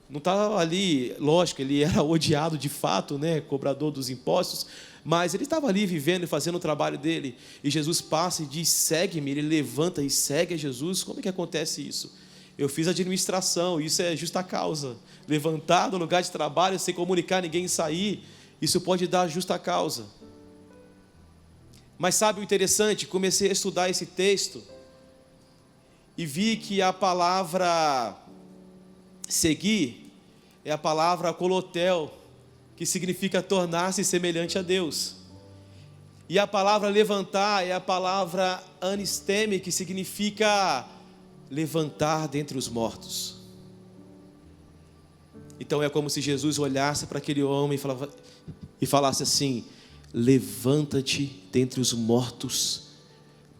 Não estava ali, lógico, ele era odiado de fato, né, cobrador dos impostos, mas ele estava ali vivendo e fazendo o trabalho dele. E Jesus passa e diz: segue-me. Ele levanta e segue a Jesus. Como é que acontece isso? Eu fiz administração, isso é justa causa. Levantar do lugar de trabalho sem comunicar ninguém sair, isso pode dar justa causa. Mas sabe o interessante? Comecei a estudar esse texto e vi que a palavra seguir é a palavra kolotel, que significa tornar-se semelhante a Deus. E a palavra levantar é a palavra anisteme, que significa levantar dentre os mortos. Então é como se Jesus olhasse para aquele homem e falasse assim: levanta-te dentre os mortos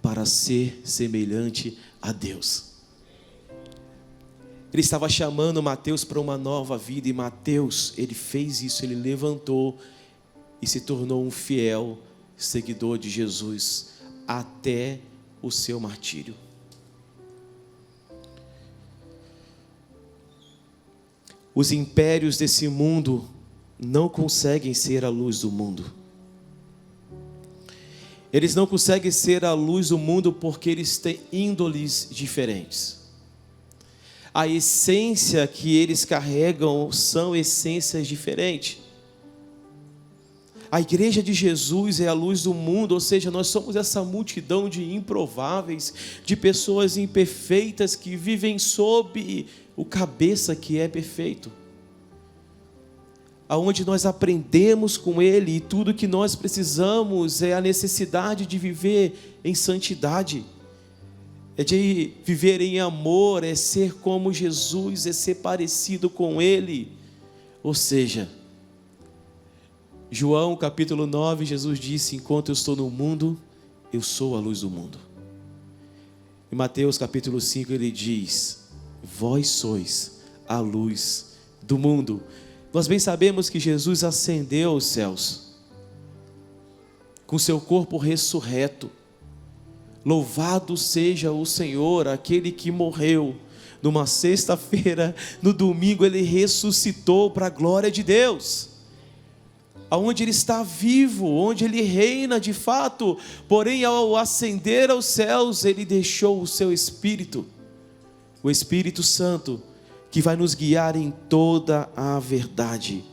para ser semelhante a Deus. Ele estava chamando Mateus para uma nova vida, e Mateus, ele fez isso, ele levantou e se tornou um fiel seguidor de Jesus até o seu martírio. Os impérios desse mundo não conseguem ser a luz do mundo. Eles não conseguem ser a luz do mundo porque eles têm índoles diferentes. A essência que eles carregam são essências diferentes. A igreja de Jesus é a luz do mundo, ou seja, nós somos essa multidão de improváveis, de pessoas imperfeitas que vivem sob o cabeça que é perfeito. Aonde nós aprendemos com Ele, e tudo que nós precisamos é a necessidade de viver em santidade. É de viver em amor, é ser como Jesus, é ser parecido com Ele. Ou seja, João capítulo 9, Jesus disse: enquanto eu estou no mundo, eu sou a luz do mundo. Em Mateus capítulo 5 ele diz: vós sois a luz do mundo. Nós bem sabemos que Jesus ascendeu aos céus, com seu corpo ressurreto. Louvado seja o Senhor, aquele que morreu numa sexta-feira, no domingo ele ressuscitou para a glória de Deus, aonde ele está vivo, onde ele reina de fato. Porém, ao ascender aos céus, ele deixou o seu Espírito, o Espírito Santo, que vai nos guiar em toda a verdade.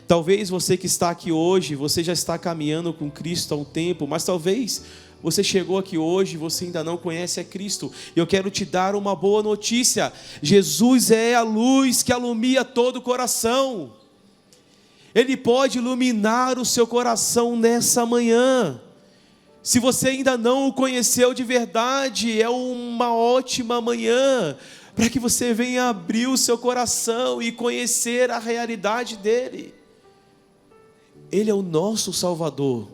Talvez você que está aqui hoje, você já está caminhando com Cristo há um tempo, mas talvez você chegou aqui hoje e você ainda não conhece a Cristo. Eu quero te dar uma boa notícia: Jesus é a luz que alumia todo o coração. Ele pode iluminar o seu coração nessa manhã. Se você ainda não o conheceu de verdade, é uma ótima manhã para que você venha abrir o seu coração e conhecer a realidade dele. Ele é o nosso Salvador.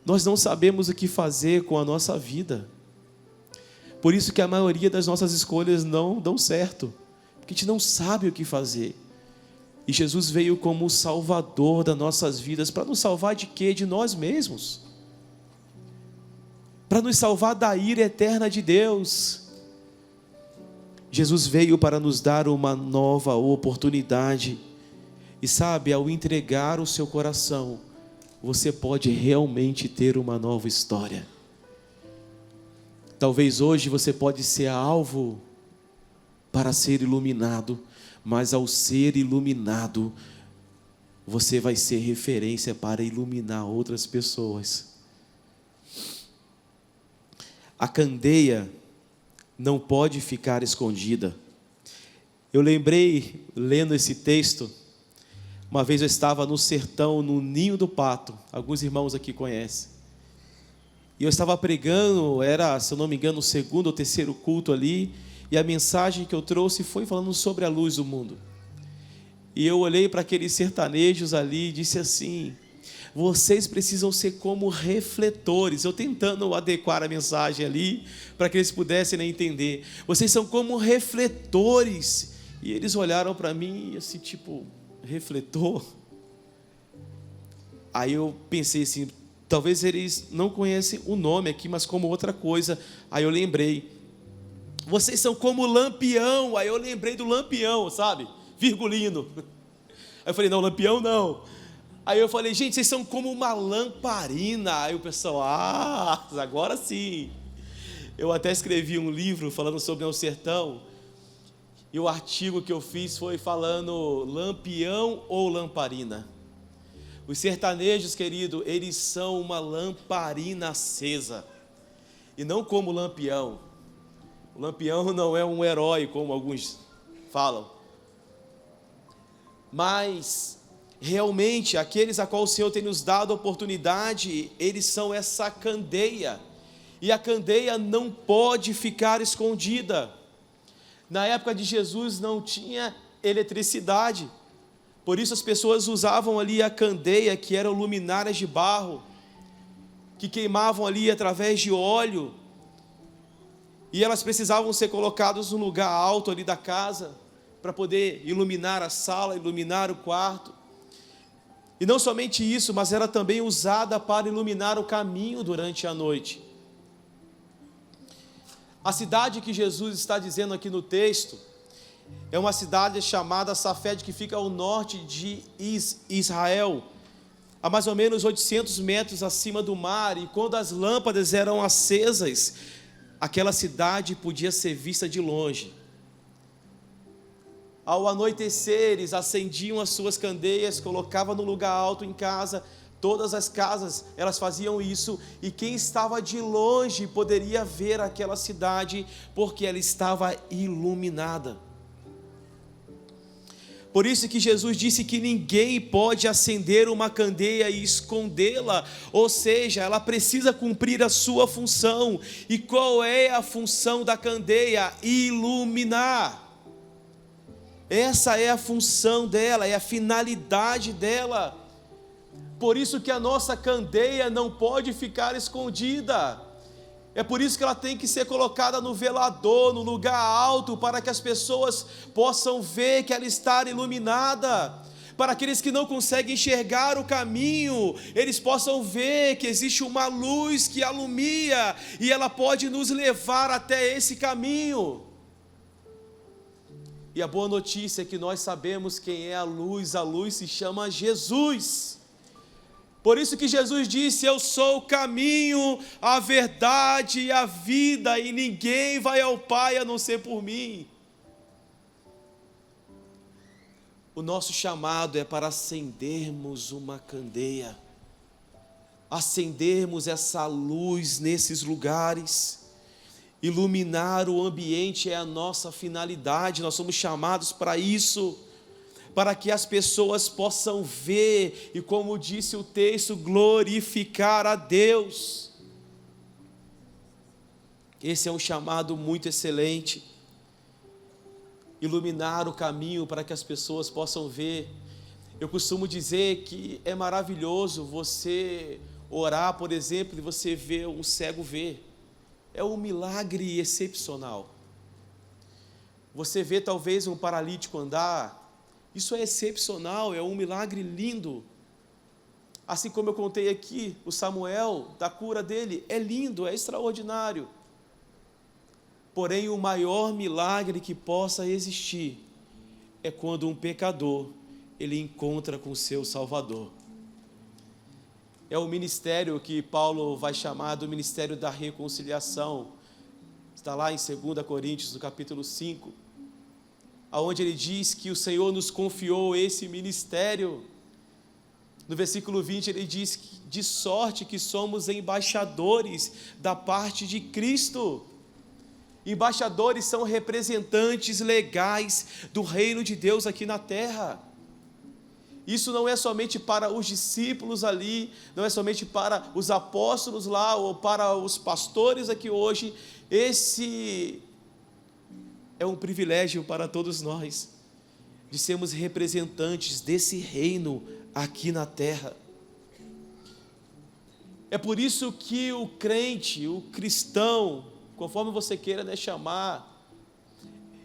Nós não sabemos o que fazer com a nossa vida. Por isso que a maioria das nossas escolhas não dão certo, porque a gente não sabe o que fazer. E Jesus veio como o Salvador das nossas vidas. Para nos salvar de quê? De nós mesmos. Para nos salvar da ira eterna de Deus. Jesus veio para nos dar uma nova oportunidade. E sabe, ao entregar o seu coração, você pode realmente ter uma nova história. Talvez hoje você pode ser alvo para ser iluminado, mas ao ser iluminado, você vai ser referência para iluminar outras pessoas. A candeia não pode ficar escondida. Eu lembrei, lendo esse texto, uma vez eu estava no sertão, no Ninho do Pato, alguns irmãos aqui conhecem, e eu estava pregando, era, se eu não me engano, o segundo ou terceiro culto ali, e a mensagem que eu trouxe foi falando sobre a luz do mundo. E eu olhei para aqueles sertanejos ali e disse assim: vocês precisam ser como refletores. Eu tentando adequar a mensagem ali, para que eles pudessem entender. Vocês são como refletores. E eles olharam para mim assim, tipo, refletor? Aí eu pensei assim, talvez eles não conhecem o nome aqui, mas como outra coisa. Aí eu lembrei, vocês são como lampião. Aí eu lembrei do lampião, sabe? Virgulino. Aí eu falei, não, lampião não. Aí eu falei, gente, vocês são como uma lamparina. Aí o pessoal, agora sim. Eu até escrevi um livro falando sobre o sertão, e o artigo que eu fiz foi falando lampião ou lamparina. Os sertanejos, querido, eles são uma lamparina acesa, e não como lampião. O lampião não é um herói, como alguns falam, mas realmente aqueles a qual o Senhor tem nos dado a oportunidade, eles são essa candeia, e a candeia não pode ficar escondida. Na época de Jesus não tinha eletricidade, por isso as pessoas usavam ali a candeia, que eram luminárias de barro, que queimavam ali através de óleo, e elas precisavam ser colocadas num lugar alto ali da casa, para poder iluminar a sala, iluminar o quarto. E não somente isso, mas era também usada para iluminar o caminho durante a noite. A cidade que Jesus está dizendo aqui no texto é uma cidade chamada Safed, que fica ao norte de Israel, a mais ou menos 800 metros acima do mar. E quando as lâmpadas eram acesas, aquela cidade podia ser vista de longe. Ao anoitecer, eles acendiam as suas candeias, colocavam no lugar alto em casa. Todas as casas, elas faziam isso, e quem estava de longe poderia ver aquela cidade, porque ela estava iluminada. Por isso que Jesus disse que ninguém pode acender uma candeia e escondê-la, ou seja, ela precisa cumprir a sua função. E qual é a função da candeia? Iluminar. Essa é a função dela, é a finalidade dela. Por isso que a nossa candeia não pode ficar escondida. É por isso que ela tem que ser colocada no velador, no lugar alto, para que as pessoas possam ver que ela está iluminada. Para aqueles que não conseguem enxergar o caminho, eles possam ver que existe uma luz que alumia e ela pode nos levar até esse caminho. E a boa notícia é que nós sabemos quem é a luz se chama Jesus. Por isso que Jesus disse: eu sou o caminho, a verdade e a vida, e ninguém vai ao Pai a não ser por mim. O nosso chamado é para acendermos uma candeia, acendermos essa luz nesses lugares. Iluminar o ambiente é a nossa finalidade, nós somos chamados para isso, para que as pessoas possam ver e, como disse o texto, glorificar a Deus. Esse é um chamado muito excelente. Iluminar o caminho para que as pessoas possam ver. Eu costumo dizer que é maravilhoso você orar, por exemplo, e você ver um cego ver. É um milagre excepcional. Você vê talvez um paralítico andar, isso é excepcional, é um milagre lindo. Assim como eu contei aqui, o Samuel, da cura dele, é lindo, é extraordinário. Porém, o maior milagre que possa existir é quando um pecador, ele encontra com o seu Salvador. É o ministério que Paulo vai chamar do ministério da reconciliação. Está lá em 2 Coríntios, no capítulo 5, onde ele diz que o Senhor nos confiou esse ministério. No versículo 20 ele diz: de sorte que somos embaixadores da parte de Cristo. Embaixadores são representantes legais do reino de Deus aqui na terra. Isso não é somente para os discípulos ali, não é somente para os apóstolos lá, ou para os pastores aqui hoje. Esse é um privilégio para todos nós, de sermos representantes desse reino aqui na terra. É por isso que o crente, o cristão, conforme você queira chamar,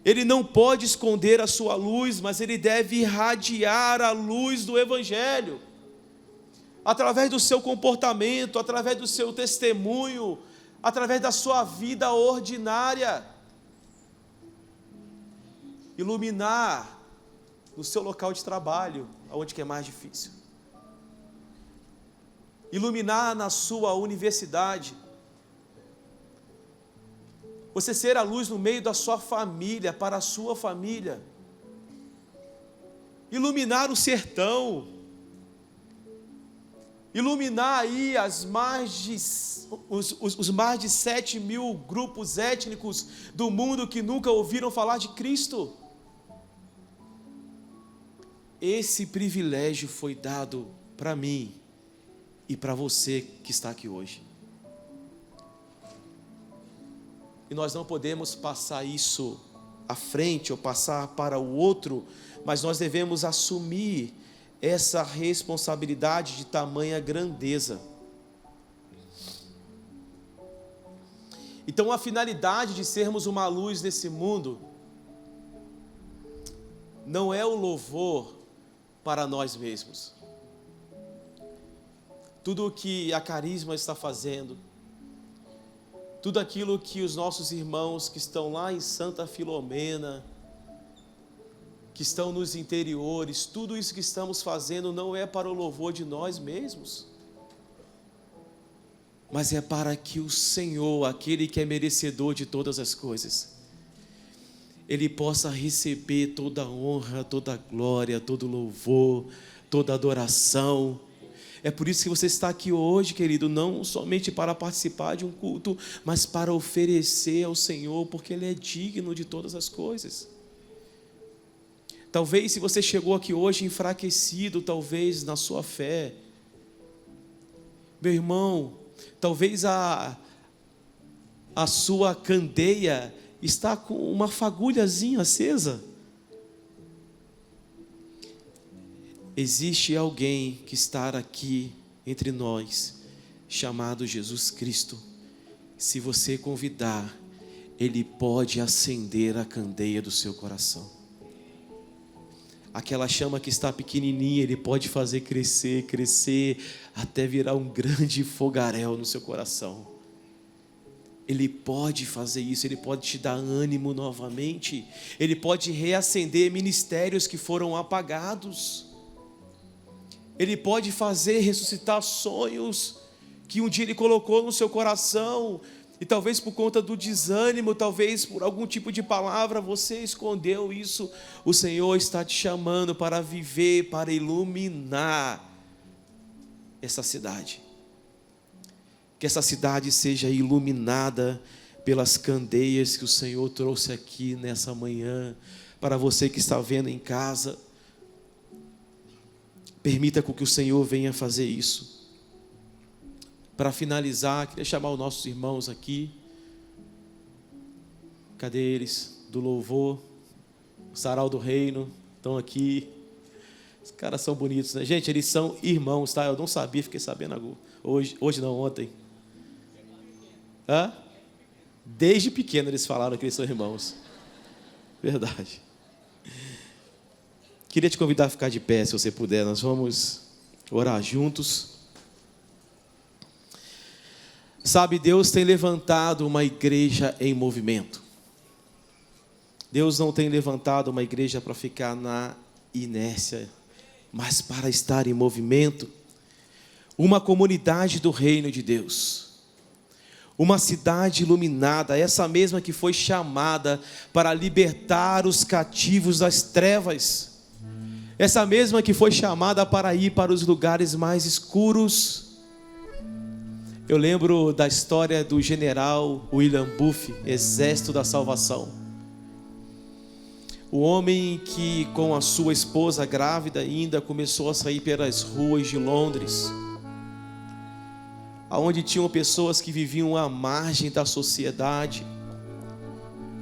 ele não pode esconder a sua luz, mas ele deve irradiar a luz do Evangelho, através do seu comportamento, através do seu testemunho, através da sua vida ordinária. Iluminar no seu local de trabalho, aonde que é mais difícil. Iluminar na sua universidade. Você ser a luz no meio da sua família, para a sua família. Iluminar o sertão. Iluminar aí os mais de 7 mil grupos étnicos do mundo que nunca ouviram falar de Cristo. Esse privilégio foi dado para mim e para você que está aqui hoje. E nós não podemos passar isso à frente ou passar para o outro, mas nós devemos assumir essa responsabilidade de tamanha grandeza. Então, a finalidade de sermos uma luz nesse mundo não é o louvor para nós mesmos. Tudo o que a Carisma está fazendo, tudo aquilo que os nossos irmãos que estão lá em Santa Filomena, que estão nos interiores, tudo isso que estamos fazendo não é para o louvor de nós mesmos, mas é para que o Senhor, aquele que é merecedor de todas as coisas, Ele possa receber toda a honra, toda a glória, todo o louvor, toda a adoração. É por isso que você está aqui hoje, querido, não somente para participar de um culto, mas para oferecer ao Senhor, porque Ele é digno de todas as coisas. Talvez se você chegou aqui hoje enfraquecido, talvez na sua fé, meu irmão, talvez a sua candeia está com uma fagulhazinha acesa. existe alguém que está aqui entre nós, chamado Jesus Cristo. Se você convidar, Ele pode acender a candeia do seu coração. Aquela chama que está pequenininha, Ele pode fazer crescer, até virar um grande fogaréu no seu coração. Ele pode fazer isso, Ele pode te dar ânimo novamente, Ele pode reacender ministérios que foram apagados, Ele pode fazer ressuscitar sonhos que um dia Ele colocou no seu coração, e talvez por conta do desânimo, talvez por algum tipo de palavra, você escondeu isso. O Senhor está te chamando para viver, para iluminar essa cidade. Que essa cidade seja iluminada pelas candeias que o Senhor trouxe aqui nessa manhã. Para você que está vendo em casa, permita que o Senhor venha fazer isso. Para finalizar, queria chamar os nossos irmãos aqui. Cadê eles? Do louvor, Sarau do Reino, estão aqui. Os caras são bonitos, né? Gente, eles são irmãos, tá? Eu não sabia, fiquei sabendo agora. Hoje não, ontem. Hã? Desde pequeno eles falaram que eles são irmãos. Verdade. Queria te convidar a ficar de pé, se você puder. Nós vamos orar juntos. Sabe, Deus tem levantado uma igreja em movimento. Deus não tem levantado uma igreja para ficar na inércia, mas para estar em movimento. Uma comunidade do reino de Deus. Uma cidade iluminada, essa mesma que foi chamada para libertar os cativos das trevas. Essa mesma que foi chamada para ir para os lugares mais escuros. Eu lembro da história do general William Booth, Exército da Salvação. O homem que com a sua esposa grávida ainda começou a sair pelas ruas de Londres, onde tinham pessoas que viviam à margem da sociedade.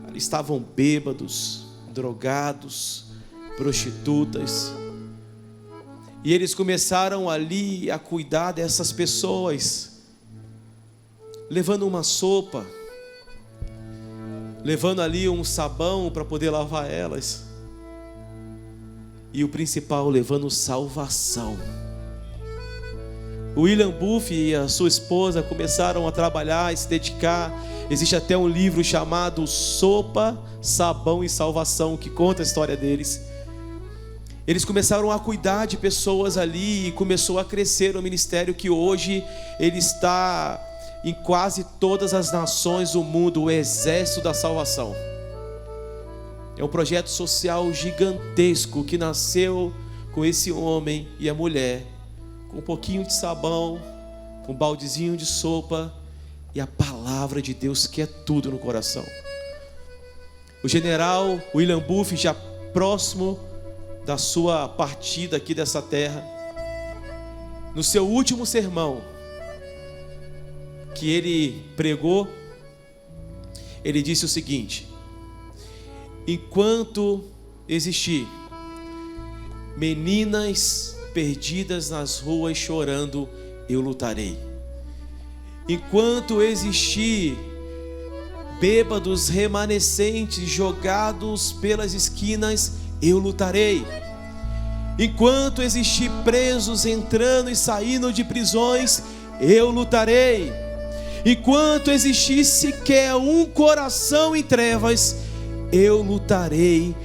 Eles estavam bêbados, drogados, prostitutas. E eles começaram ali a cuidar dessas pessoas, levando uma sopa, levando ali um sabão para poder lavar elas, e o principal, levando salvação. O William Booth e a sua esposa começaram a trabalhar e se dedicar. Existe até um livro chamado Sopa, Sabão e Salvação, que conta a história deles. Eles começaram a cuidar de pessoas ali e começou a crescer o ministério que hoje ele está em quase todas as nações do mundo, o Exército da Salvação. É um projeto social gigantesco que nasceu com esse homem e a mulher, com um pouquinho de sabão, com um baldezinho de sopa e a palavra de Deus, que é tudo no coração. O general William Booth, já próximo da sua partida aqui dessa terra, no seu último sermão que ele pregou, ele disse o seguinte: enquanto existir meninas perdidas nas ruas chorando, eu lutarei. Enquanto existir bêbados remanescentes jogados pelas esquinas, eu lutarei. Enquanto existir presos entrando e saindo de prisões, eu lutarei. Enquanto existir sequer um coração em trevas, eu lutarei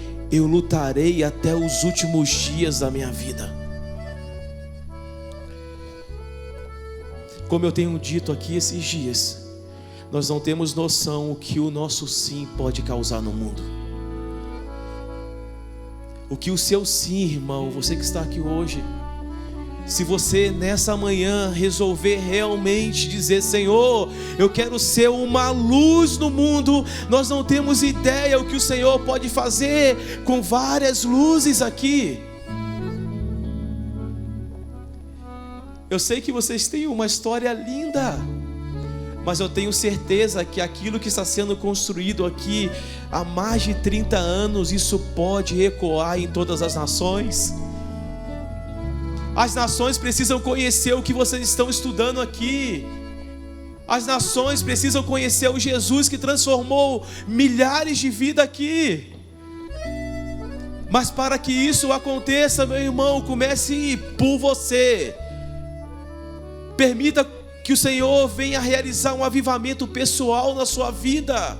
até os últimos dias da minha vida. Como eu tenho dito aqui esses dias, nós não temos noção o que o nosso sim pode causar no mundo. O que o seu sim, irmão, você que está aqui hoje, se você nessa manhã resolver realmente dizer: Senhor, eu quero ser uma luz no mundo, nós não temos ideia o que o Senhor pode fazer com várias luzes aqui. Eu sei que vocês têm uma história linda, mas eu tenho certeza que aquilo que está sendo construído aqui há mais de 30 anos, isso pode ecoar em todas as nações. As nações precisam conhecer o que vocês estão estudando aqui. As nações precisam conhecer o Jesus que transformou milhares de vidas aqui. Mas para que isso aconteça, meu irmão, comece por você. Permita que o Senhor venha realizar um avivamento pessoal na sua vida.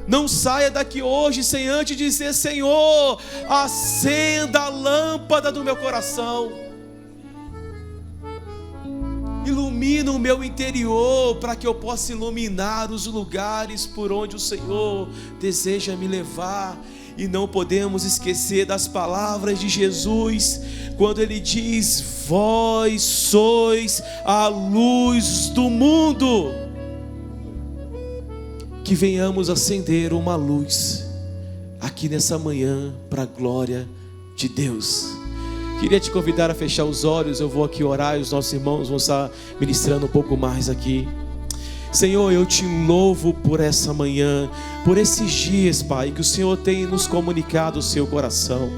Não saia daqui hoje sem antes dizer: Senhor, acenda a lâmpada do meu coração. Ilumina o meu interior para que eu possa iluminar os lugares por onde o Senhor deseja me levar. E não podemos esquecer das palavras de Jesus, quando Ele diz: vós sois a luz do mundo. Que venhamos acender uma luz aqui nessa manhã para a glória de Deus. Queria te convidar a fechar os olhos. Eu vou aqui orar e os nossos irmãos vão estar ministrando um pouco mais aqui. Senhor, eu te louvo por essa manhã, por esses dias, Pai, que o Senhor tem nos comunicado o seu coração.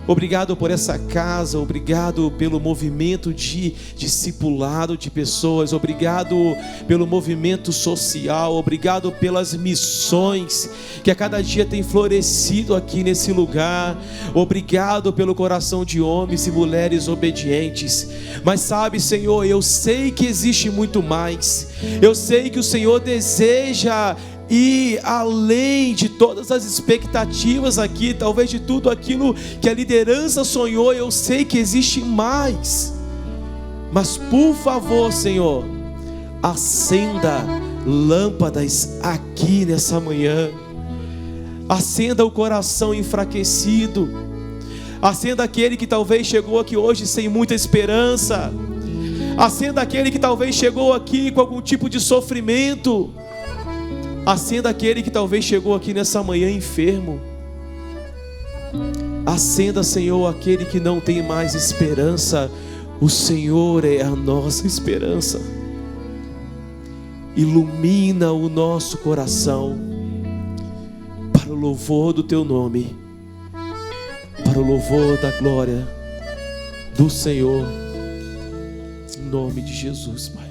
Obrigado por essa casa, obrigado pelo movimento de discipulado de pessoas, obrigado pelo movimento social, obrigado pelas missões que a cada dia tem florescido aqui nesse lugar. Obrigado pelo coração de homens e mulheres obedientes. Mas sabe, Senhor, eu sei que existe muito mais. Eu sei que o Senhor deseja e além de todas as expectativas aqui, talvez de tudo aquilo que a liderança sonhou, eu sei que existe mais. Mas por favor, Senhor, acenda lâmpadas aqui nessa manhã. Acenda o coração enfraquecido. Acenda aquele que talvez chegou aqui hoje sem muita esperança. Acenda aquele que talvez chegou aqui com algum tipo de sofrimento. Acenda aquele que talvez chegou aqui nessa manhã enfermo. Acenda, Senhor, aquele que não tem mais esperança. O Senhor é a nossa esperança. Ilumina o nosso coração para o louvor do Teu nome, para o louvor da glória do Senhor, em nome de Jesus, Pai.